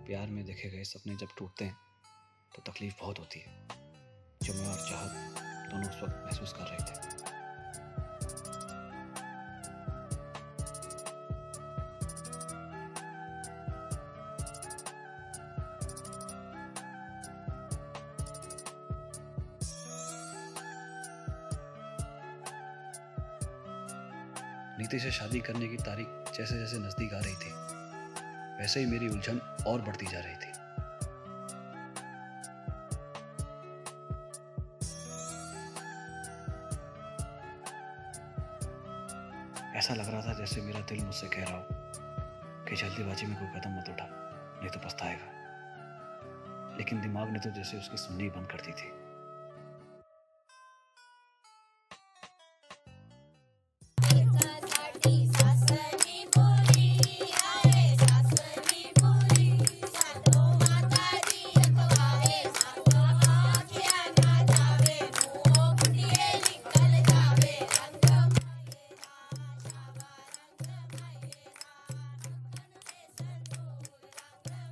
प्यार में देखे गए सपने जब टूटते हैं तो तकलीफ बहुत होती है, जो मैं और चाहत दोनों उस वक्त महसूस कर रहे थे। नीति से शादी करने की तारीख जैसे जैसे नजदीक आ रही थी, वैसे ही मेरी उलझन और बढ़ती जा रही थी। ऐसा लग रहा था जैसे मेरा दिल मुझसे कह रहा हो कि जल्दीबाजी में कोई कदम मत उठा, नहीं तो पछताएगा। लेकिन दिमाग ने तो जैसे उसकी सुननी ही बंद कर दी थी।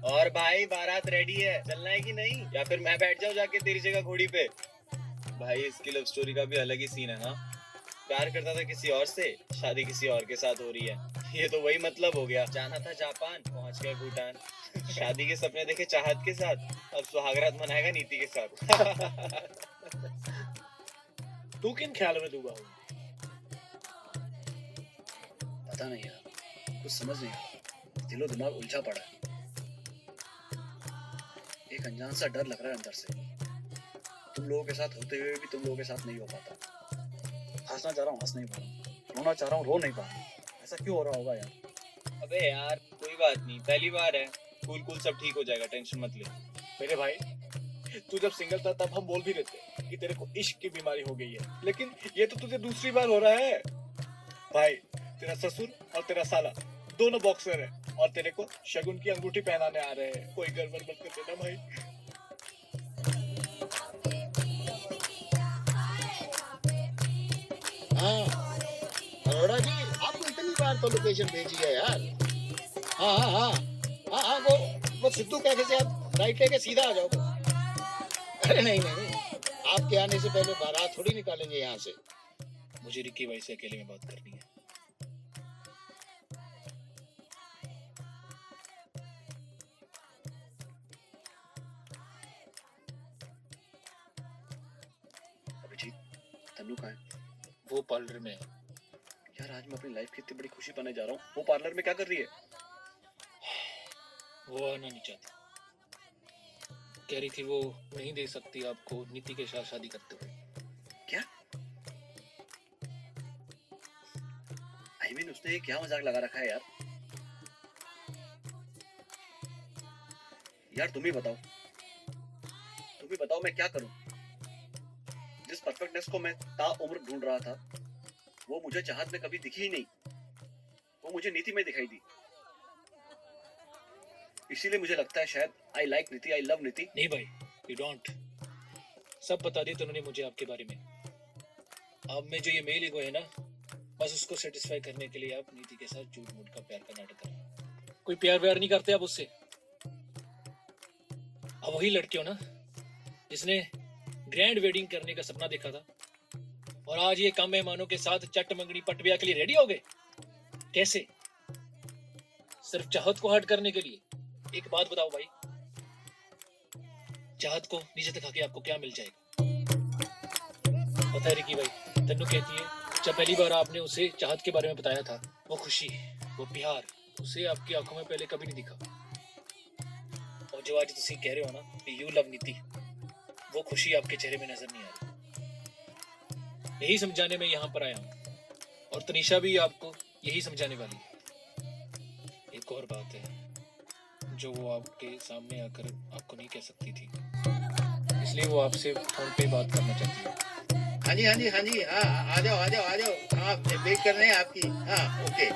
और भाई बारात रेडी है, चलना है कि नहीं, या फिर मैं बैठ जाऊं जाके तेरी जगह घोड़ी पे? भाई इसकी लव स्टोरी का भी अलग ही सीन है ना। प्यार करता था किसी और से, शादी किसी और के साथ हो रही है। ये तो वही मतलब हो गया। जाना था जापान, पहुंच गए भूटान। शादी के सपने देखे चाहत के साथ, अब सुहागरात मनाएगा नीति के साथ। तू किन ख्यालों में डूबा हुआ? पता नहीं यार, कुछ समझ नहीं आ रहा, दिलो दिमाग उलझा पड़ा है। एक अनजान सा डर लग रहा है अंदर से। तुम लोगों के साथ होते हुए भी तुम लोगों के साथ नहीं हो पाता। हंसना चाह रहा हूँ, हंस नहीं पा रहा हूँ, रोना चाह रहा हूँ, रो नहीं पा रहा हूँ। ऐसा क्यों हो रहा होगा यार? अबे यार कोई बात नहीं, पहली बार है, कूल कूल सब ठीक हो जाएगा, टेंशन मत ले। मेरे भाई, तू जब सिंगल था तब हम बोल भी रहे थे कि तेरे को इश्क की बीमारी हो गई है, लेकिन ये तो तुझे दूसरी बार हो रहा है। भाई तेरा ससुर और तेरा साला दोनों बॉक्सर है, और तेरे को शगुन की अंगूठी पहनाने आ रहे हैं। कोई गड़बड़ मत कर देना भाई। हाँ अरोड़ा जी, आपको इतनी बार तो लोकेशन भेजी है यार। हाँ हाँ हाँ हाँ हाँ, वो सिद्धू कैफे से आप राइट लेके सीधा आ जाओ। अरे नहीं नहीं, आपके आने से पहले बारात थोड़ी निकालेंगे यहाँ से। मुझे रिक्की भाई से अकेले में बात करनी है। अभिजीत, तन्नू कहाँ है? वो पार्लर में है। यार आज मैं अपनी लाइफ की इतनी बड़ी खुशी पाने जा रहा हूँ, वो पार्लर में क्या कर रही है? वो आना नहीं चाहती, कह रही थी वो नहीं दे सकती आपको नीति के साथ शादी करते हुए। क्या? आई मीन उसने ये क्या मजाक लगा रखा है यार? यार तुम ही बताओ मैं क्या करूं? जिस परफेक्टनेस को मैं ताउम्र ढूंढ रहा था, वो मुझे चाहत में कभी दिखी ही नहीं। वो मुझे नीति में दिखाई दी। इसीलिए मुझे लगता है शायद आई लाइक नीति, आई लव नीति। नहीं भाई, यू डोंट। सब बता दी उन्होंने मुझे आपके बारे में। अब में जो ये मेल ईगो है ना, बस उसको सेटिस्फाई करने के लिए आप नीति के साथ झूठ मूठ का प्यार का नाटक कर रहे हैं। कोई प्यार व्यार नहीं करते आप उससे। अब वही लड़की हो ना जिसने ग्रैंड वेडिंग करने का सपना देखा था, और आज ये कम मेहमानों के साथ चट मंगनी पट ब्याह के लिए रेडी हो गए। कैसे? सिर्फ चाहत को हर्ट करने के लिए। एक बात बताओ भाई, चाहत को नीचे तक आके आपको क्या मिल जाएगा? पता है रिकी भाई, तन्नू कहती है जब पहली बार आपने उसे चाहत के बारे में बताया था, वो खुशी, वो प्यार उसे आपकी आंखों में पहले कभी नहीं दिखा। और जो आज तुम कह रहे हो ना कि यू लव नीति, वो खुशी आपके चेहरे में नजर नहीं आ रही। यही समझाने में यहाँ पर आया हूँ, और तनीषा भी आपको यही समझाने वाली है। एक और बात है जो वो आपके सामने आकर आपको नहीं कह सकती थी, इसलिए वो आपसे फोन पे बात करना चाहती है। हाँ जी हाँ जी हाँ जी, हाँ आ जाओ आ जाओ आ जाओ, हाँ वेट कर रहे हैं आपकी। हाँ ओके।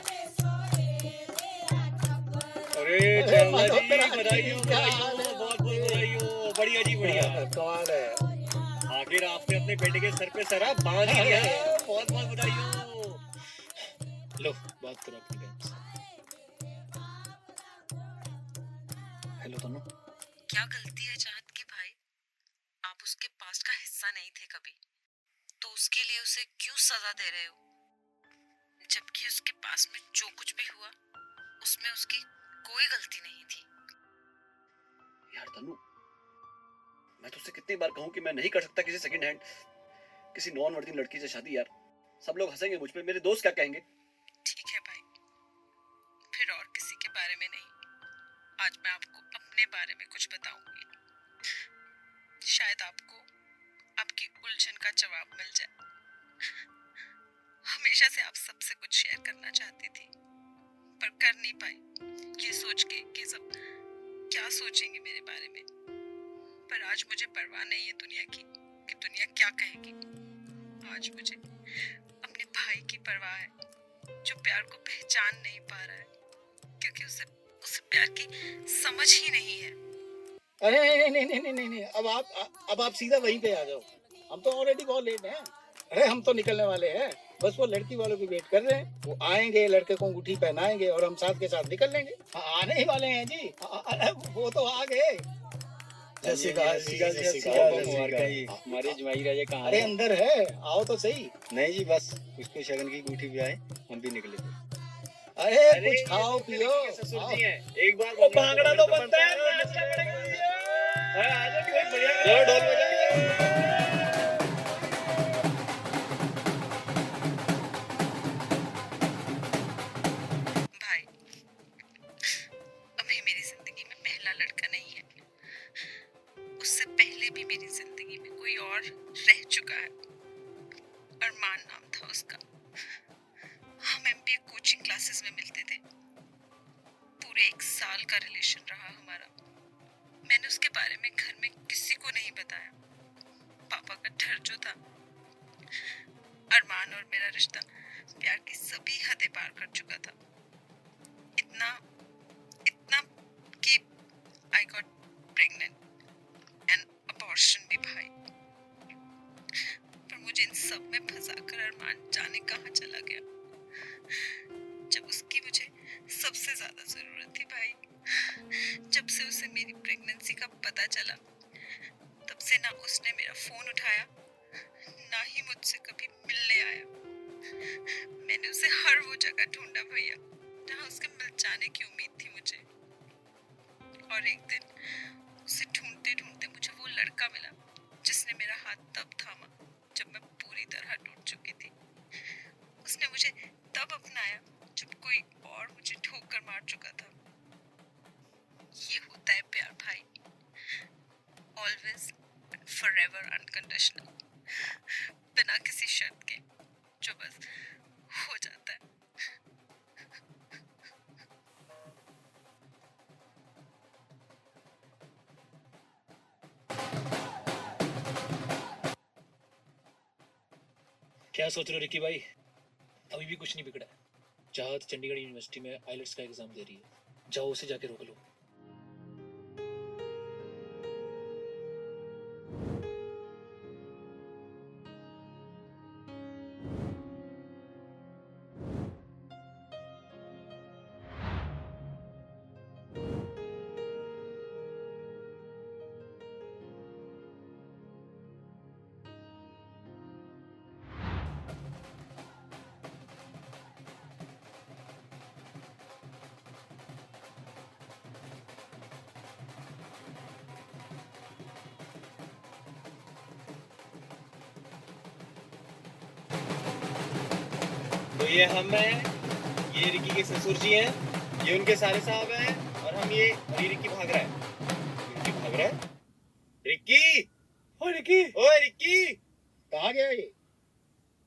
अरे चंदा जी, बधाई हो, बहुत बहुत बधाई हो। बढ़िया जी बढ़िया। कमाल है, आखिर आपने अपने बेटे के सर पे सरा बांध ही दिया है। बहुत बहुत बधाई हो। लो बात करो अपनी बहन से। हेलो तन्नू। क्या गलती है चाहत की भाई? आप उसके पास्ट का हिस्सा नहीं थे कभी, तो उसके लिए उसे क्यों सजा दे रहे हो? जबकि उसके पास में जो कुछ भी हुआ उसमें उसकी कोई गलती नहीं थी। यार तन्नू, मैं तुझसे कितनी बार कहूं कि मैं नहीं कर सकता किसी सेकंड हैंड, किसी नॉन वर्जिन लड़की से शादी। यार सब लोग हंसेंगे मुझ पे, मेरे दोस्त क्या कहेंगे? बारे में नहीं, आज मैं आपको अपने बारे में कुछ बताऊंगी। शायद आपको आपकी उलझन का जवाब मिल जाए। हमेशा से आप सबसे कुछ शेयर करना चाहती थी, पर कर नहीं पाई, ये सोच के कि सब क्या सोचेंगे मेरे बारे में। पर आज मुझे परवाह नहीं है दुनिया की कि दुनिया क्या कहेगी। आज मुझे अपने भाई की परवाह है, जो प्यार को पहचान नहीं पा रहा है, क्योंकि उसे प्यार की समझ ही नहीं है। अरे नहीं, अब आप सीधा वहीं पे आ जाओ। हम तो ऑलरेडी बहुत लेट हैं। अरे हम तो निकलने वाले हैं, बस वो लड़की वालों की वेट कर रहे हैं। वो आएंगे, लड़के को अंगूठी पहनाएंगे और हम साथ के साथ निकल लेंगे। आने ही वाले हैं जी। अरे वो तो आ गए। हमारे जमाई राजा कहाँ अरे अंदर है, आओ तो सही। नहीं जी, बस उसको शगन की अंगूठी भी आए, हम भी निकले थे। अरे कुछ खाओ पियो। ससुर जी हैं, एक बार भांगड़ा तो बनता है, नाचना पड़ेगा। आजा कोई बढ़िया ढोल बजा। भाई अभी मेरी जिंदगी में पहला लड़का नहीं है, उससे पहले भी मेरी जिंदगी में कोई और रह चुका है। अरमान नाम था उसका। हम एमबीए कोचिंग क्लासेस में मिलते थे। पूरे 1 साल का रिलेशन रहा हमारा। मैंने उसके बारे में घर में किसी को नहीं बताया। पापा का डर जो था। अरमान और मेरा रिश्ता प्यार की सभी हदें पार कर चुका था। इतना कि I got pregnant and abortion भी भाई। पर मुझे इन सब में फंसाकर अरमान जाने कहाँ चला गया, जब उसकी मुझे सबसे ज्यादा जरूरत थी भाई। जब से उसे मेरी प्रेगनेंसी का पता चला, तब से ना उसने मेरा फोन उठाया, ना ही मुझसे कभी मिलने आया। मैंने उसे हर वो जगह ढूंढा भैया, जहाँ उसके मिल जाने की उम्मीद थी मुझे। और एक दिन उसे ढूंढते ढूंढते मुझे वो लड़का मिला, जिसने मेरा हाथ तब थामा जब मैं पूरी तरह टूट चुकी थी। उसने मुझे तब अपनाया जब कोई और मुझे ठोकर मार चुका था। ये होता है प्यार भाई, ऑलवेज फॉरएवर अनकंडीशनल, बिना किसी शर्त के, जो बस हो जाता है। क्या सोच रहे हो रिकी भाई? अभी भी कुछ नहीं बिगड़ा। चाहत चंडीगढ़ यूनिवर्सिटी में आइलेट्स का एग्जाम दे रही है, जाओ उसे जाके रोक लो। तो ये हम हैं, ये रिकी के ससुर जी हैं, ये उनके सारे साहब हैं, और हम ये रिकी भाग रहा है। रिकी भाग रहा है? रिकी! ओ रिकी! ओए रिकी! कहाँ गया ये?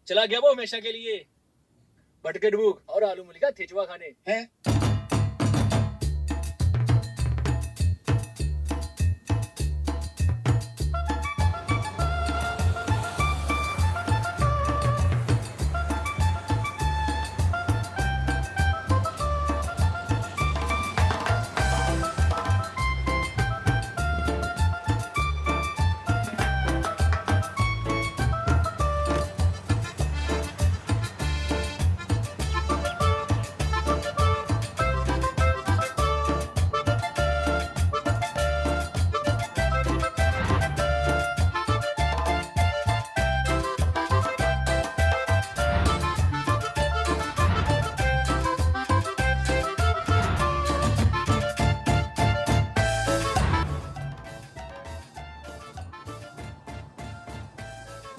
चला गया वो हमेशा के लिए भटके डूब और आलू मूली का ठेचुआ खाने। हैं?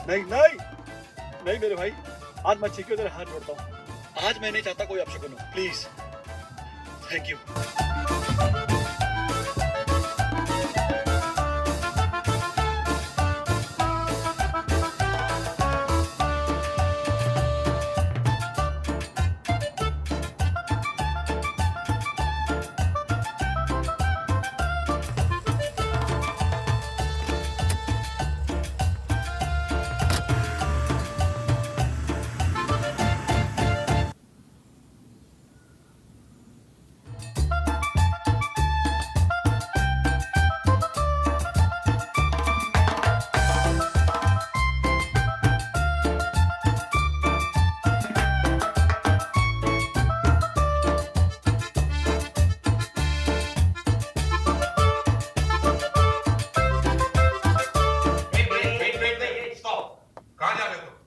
नहीं नहीं नहीं मेरे भाई, आज मैं ठीक है, तेरे हाथ जोड़ता हूँ। आज मैं नहीं चाहता कोई अपशगुन हो, प्लीज। Thank you.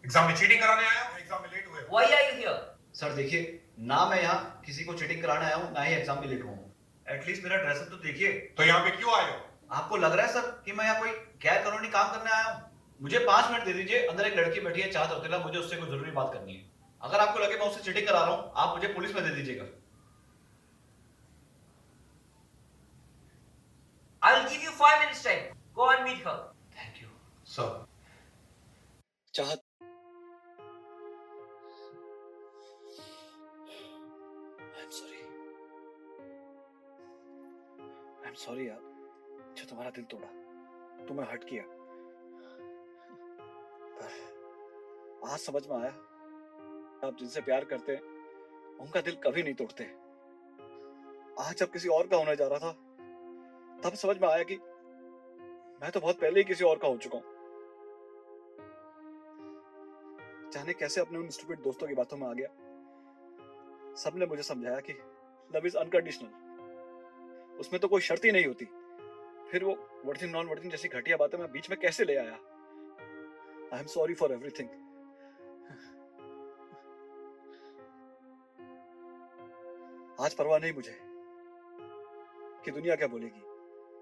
एग्जाम में चीटिंग कराने आया हो, एग्जाम में लेट हुए हो। Why are you here? Sir देखिए, ना मैं यहाँ किसी को चीटिंग कराने आया हूँ, ना ही एग्जाम में लेट हुआ हूँ। एटलीस्ट मेरा ड्रेसअप तो देखिए। तो यहाँ पे क्यों आए हो? आपको लग रहा है सर कि मैं यहाँ कोई गैर कानूनी काम करने आया हूँ? मुझे 5 मिनट दे दीजिए, अंदर एक लड़की बैठी है चाहत रौतेला, मुझे उससे कोई जरूरी बात करनी है। अगर आपको लगे मैं उससे चीटिंग करा रहा हूँ, आप मुझे पुलिस में दे दीजिएगा। I'll give you 5 minutes time. Go and meet her. Thank you sir. चाहत, आई एम सॉरी यार, जो तुम्हारा दिल तोड़ा, तुम्हें हर्ट किया। पर आज समझ में आया, आप जिनसे प्यार करते हैं उनका दिल कभी नहीं तोड़ते। आज जब किसी और का होने जा रहा था, तब समझ में आया कि मैं तो बहुत पहले ही किसी और का हो चुका हूं। जाने कैसे अपने उन स्टूपिड दोस्तों की बातों में आ गया। सबने मुझे समझाया कि लव इज अनकंडीशनल, उसमें तो कोई शर्त ही नहीं होती। फिर वो वर्जिन नॉन वर्जिन जैसी घटिया बातें मैं बीच में कैसे ले आया। I am sorry for everything. आज परवाह नहीं मुझे कि दुनिया क्या बोलेगी,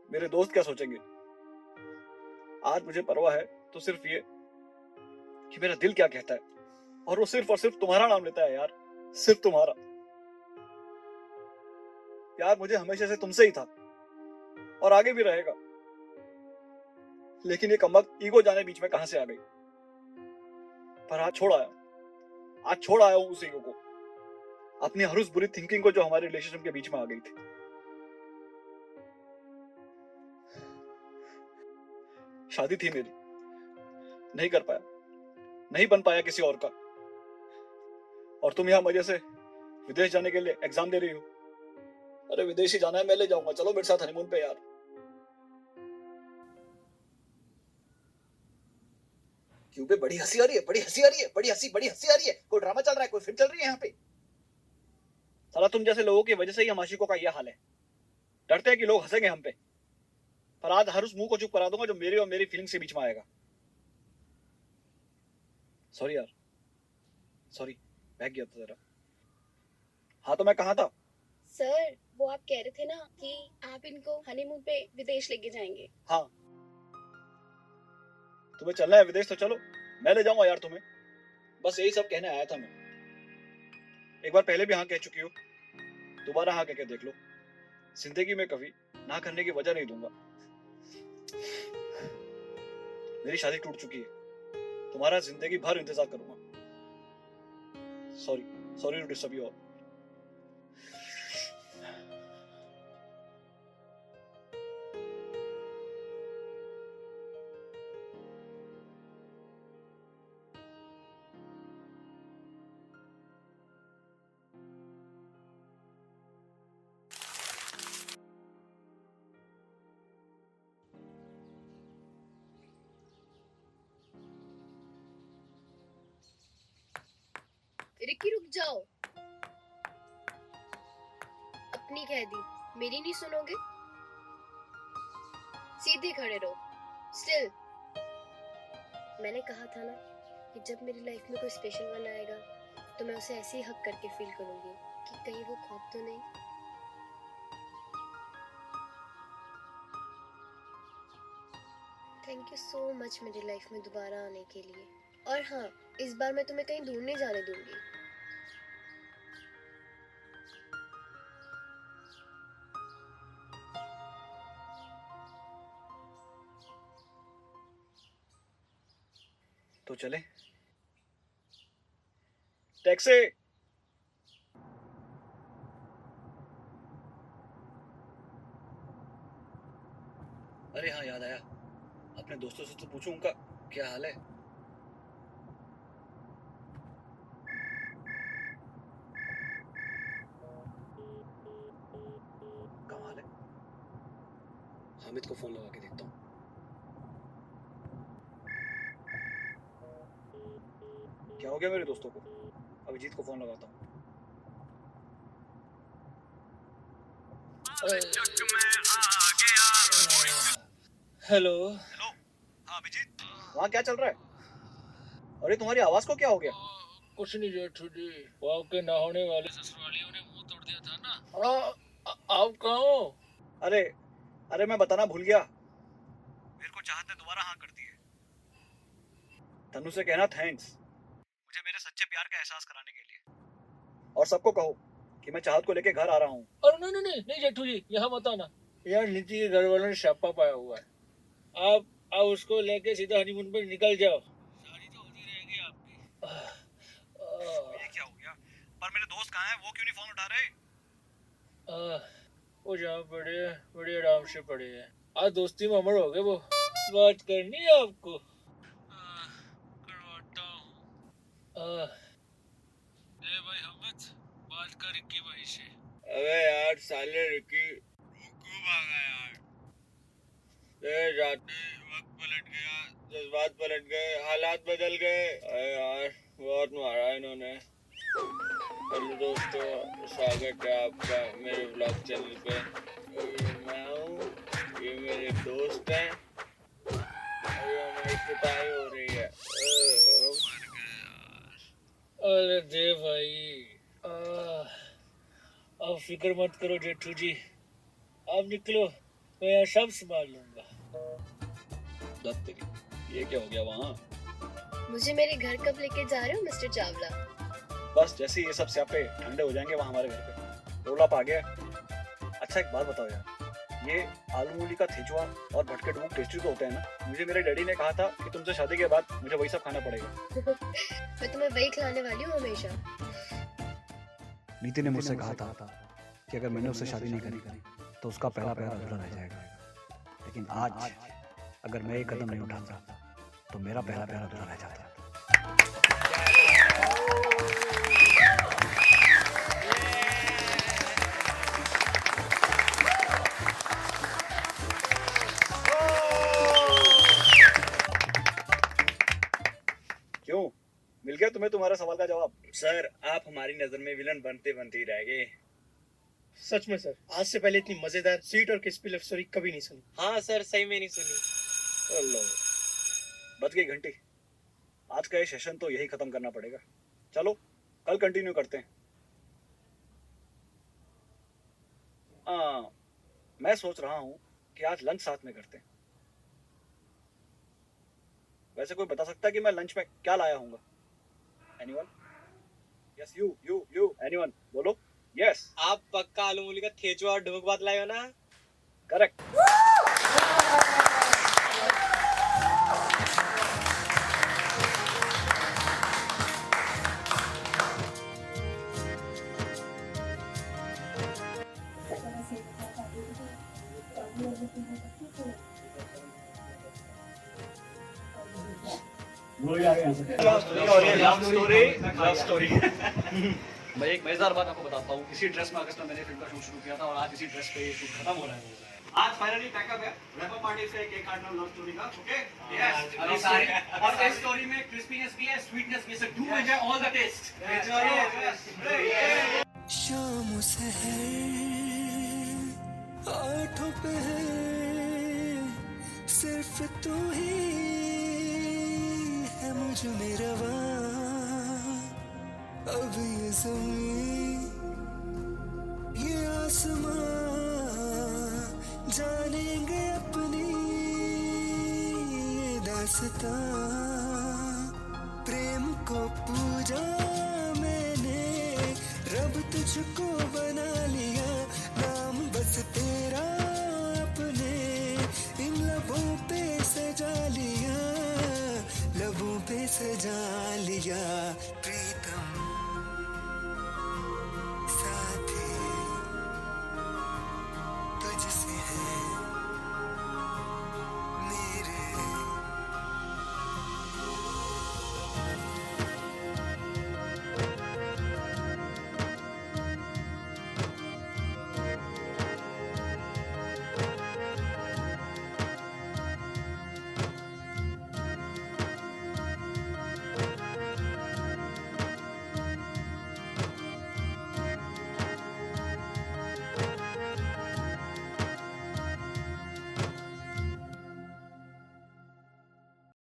मेरे दोस्त क्या सोचेंगे। आज मुझे परवाह है तो सिर्फ ये कि मेरा दिल क्या कहता है, और वो सिर्फ और सिर्फ तुम्हारा नाम लेता है यार, सिर्फ तुम्हारा। प्यार मुझे हमेशा से तुमसे ही था और आगे भी रहेगा, लेकिन ये कमबख्त ईगो जाने बीच में कहां से आ गई। पर आज छोड़ आया हूं उस ईगो को, अपनी हर उस बुरी थिंकिंग को जो हमारे रिलेशनशिप के बीच में आ गई थी। शादी थी मेरी, नहीं कर पाया, नहीं बन पाया किसी और का, और तुम यहां मजे से विदेश जाने के लिए एग्जाम दे रही हो। अरे विदेश ही जाना है, मैं ले जाऊंगा, चलो मेरे साथ हनीमून पे यार। क्यों बे, बड़ी हंसी आ रही है, बड़ी हंसी आ रही है, बड़ी हंसी आ रही है। कोई ड्रामा चल रहा है, कोई फिल्म चल रही है यहाँ पे। साला तुम जैसे लोगों की वजह से ही हम आशिकों का यह हाल है। डरते हैं कि लोग हंसेंगे हम पे, पर आज हर उस मुंह को चुप करा दूंगा जो मेरी और मेरी फीलिंग्स के बीच में आएगा। सॉरी यार, सॉरी, बहक गया था जरा। हाँ तो मैं कहाँ था? सर वो आप कह रहे थे ना कि आप इनको हनीमून पे विदेश लेके जाएंगे। हाँ, तुम्हें चलना है विदेश तो चलो, मैं ले जाऊंगा यार तुम्हें। बस यही सब कहने आया था मैं। एक बार पहले भी हाँ कह चुकी हो, दोबारा हाँ कह के देख लो। जिंदगी में कभी ना करने की वजह नहीं दूंगा। मेरी शादी टूट चुकी है, तुम्हारा जिंदगी भर इंतजार करूंगा। Sorry to disturb you all. Ricky रुक जाओ, अपनी कह दी, मेरी नहीं सुनोगे? सीधे खड़े रहो, स्टिल। मैंने कहा था ना कि जब मेरी लाइफ में कोई स्पेशल वन आएगा तो मैं उसे ऐसे ही हक करके फील करूंगी कि कहीं वो ख्वाब तो नहीं। थैंक यू सो मच मेरी लाइफ में दोबारा आने के लिए। और हाँ, इस बार मैं तुम्हें कहीं दूर नहीं जाने दूंगी। तो चले। टैक्सी। अरे हाँ, याद आया, अपने दोस्तों से तो पूछूं उनका क्या हाल है। कमाल है, हामिद को फोन लगा के देखता हूँ। क्या हो गया मेरे दोस्तों को? अभिजीत को फोन लगाता हूँ। हेलो। हाँ अभिजीत, वहाँ क्या चल रहा है? अरे तुम्हारी आवाज को क्या हो गया? कुछ नहीं जेठू जी, वो आपके ना होने वाले ससुरालियों ने मुंह तोड़ दिया था ना। आप कहाँ हो? अरे मैं बताना भूल गया। मेरे को चाहत ने दोबारा हाँ कर दी है। तनु से कहना थैंक्स, मुझे मेरे सच्चे प्यार का एहसास कराने के लिए। और सबको कहो कि मैं चाहत को लेके घर आ रहा हूँ। अरे नहीं नहीं नहीं जेठू जी, यहाँ मत आना। यार नीति के घर वालों ने छापा पाया हुआ है। आप उसको लेके सीधा हनीमून पे निकल जाओ, शादी तो होती रहेगी आपकी। ये क्या हो गया? पर मेरे दोस्त कहाँ हैं? वो क्यों नहीं फोन उठा रहे? वो जहाँ पड़े हैं, बड़े आराम से पड़े हैं। आज दोस्ती में अमर हो गए वो। बात करनी है आपको? करवाता हूँ। भाई हामिद, बात कर रिक्की भाई से। अबे यार साले रिक्की क्यों भागा यार? रात में वक्त पलट गया, जज्बात पलट गए, हालात बदल गए। अरे यार बहुत मारा इन्होंने। हेलो दोस्तों, स्वागत है आपका मेरे ब्लॉग चैनल पे। ये मैं हूँ, ये मेरे दोस्त हैं और ये हमारी कुटाई हो रही है। मर गए यार। अरे दे भाई, आप फिक्र मत करो जेठू जी, आप निकलो, मैं यहाँ सब संभाल लूंगा। ये क्या हो गया वहाँ? मुझे मेरे घर कब लेके जा रहे हो मिस्टर चावला? बस जैसे ये सब स्यापे ठंडे हो जाएंगे वहाँ हमारे घर पे, रोल अप आ गया। अच्छा एक बात बताओ यार, ये आलू मूली का थेचुआ और भटके डूब टेस्टी तो होते हैं ना? मुझे मेरे डैडी ने कहा था कि तुमसे शादी के बाद मुझे वही सब खाना पड़ेगा। मैं तुम्हें वही खिलाने वाली हूँ हमेशा। नीति ने मुझसे कहा था कि अगर मैंने उससे शादी नहीं करी तो उसका पहला प्यार अधूरा रह जाएगा। लेकिन आज अगर मैं एक कदम नहीं उठाता तो मेरा पहला प्यार अधूरा रह जाता। क्यों, मिल गया तुम्हें तुम्हारा सवाल का जवाब? सर आप हमारी नजर में विलन बनते बनते ही रह गए। सच में सर, आज से पहले इतनी मजेदार स्वीट और क्रिस्पी लव स्टोरी कभी नहीं सुनी। हाँ सर, सही में नहीं सुनी। बज गई घंटी। आज का ये सेशन तो यही खत्म करना पड़ेगा। चलो कल कंटिन्यू करते हैं। मैं सोच रहा हूँ कि आज लंच साथ में करते हैं। वैसे कोई बता सकता है कि मैं लंच में क्या लाया हूँगा? एनीवन? यस यू एनीवन बोलो। यस, आप पक्का आलू मूली का थेचुआ और ढोक बात लाए हो ना? करेक्ट। मैं एक मजेदार बात आपको बताता हूँ। इसी ड्रेस में अगस्त में मैंने फिल्म का शूट शुरू किया था और आज इसी ड्रेस पे ये शूट खत्म हो रहा है। आज फाइनली पैकअप है रैप अप पार्टी से केक काटना लव स्टोरी का। ओके यस, अभी सारी और इस स्टोरी में क्रिस्पीनेस भी है, स्वीटनेस भी है। Do enjoy all the taste. शाम सहर आठों पे है, सिर्फ तू ही है मुझ में रवा। अब ये ज़मीं ये आसमां जानेंगे अपनी ये दास्तां। प्रेम को पूजा मैंने, रब तुझको बना लिया, नाम बस तेरा अपने इन लबों पे सजा लिया, लबों पे से जान लिया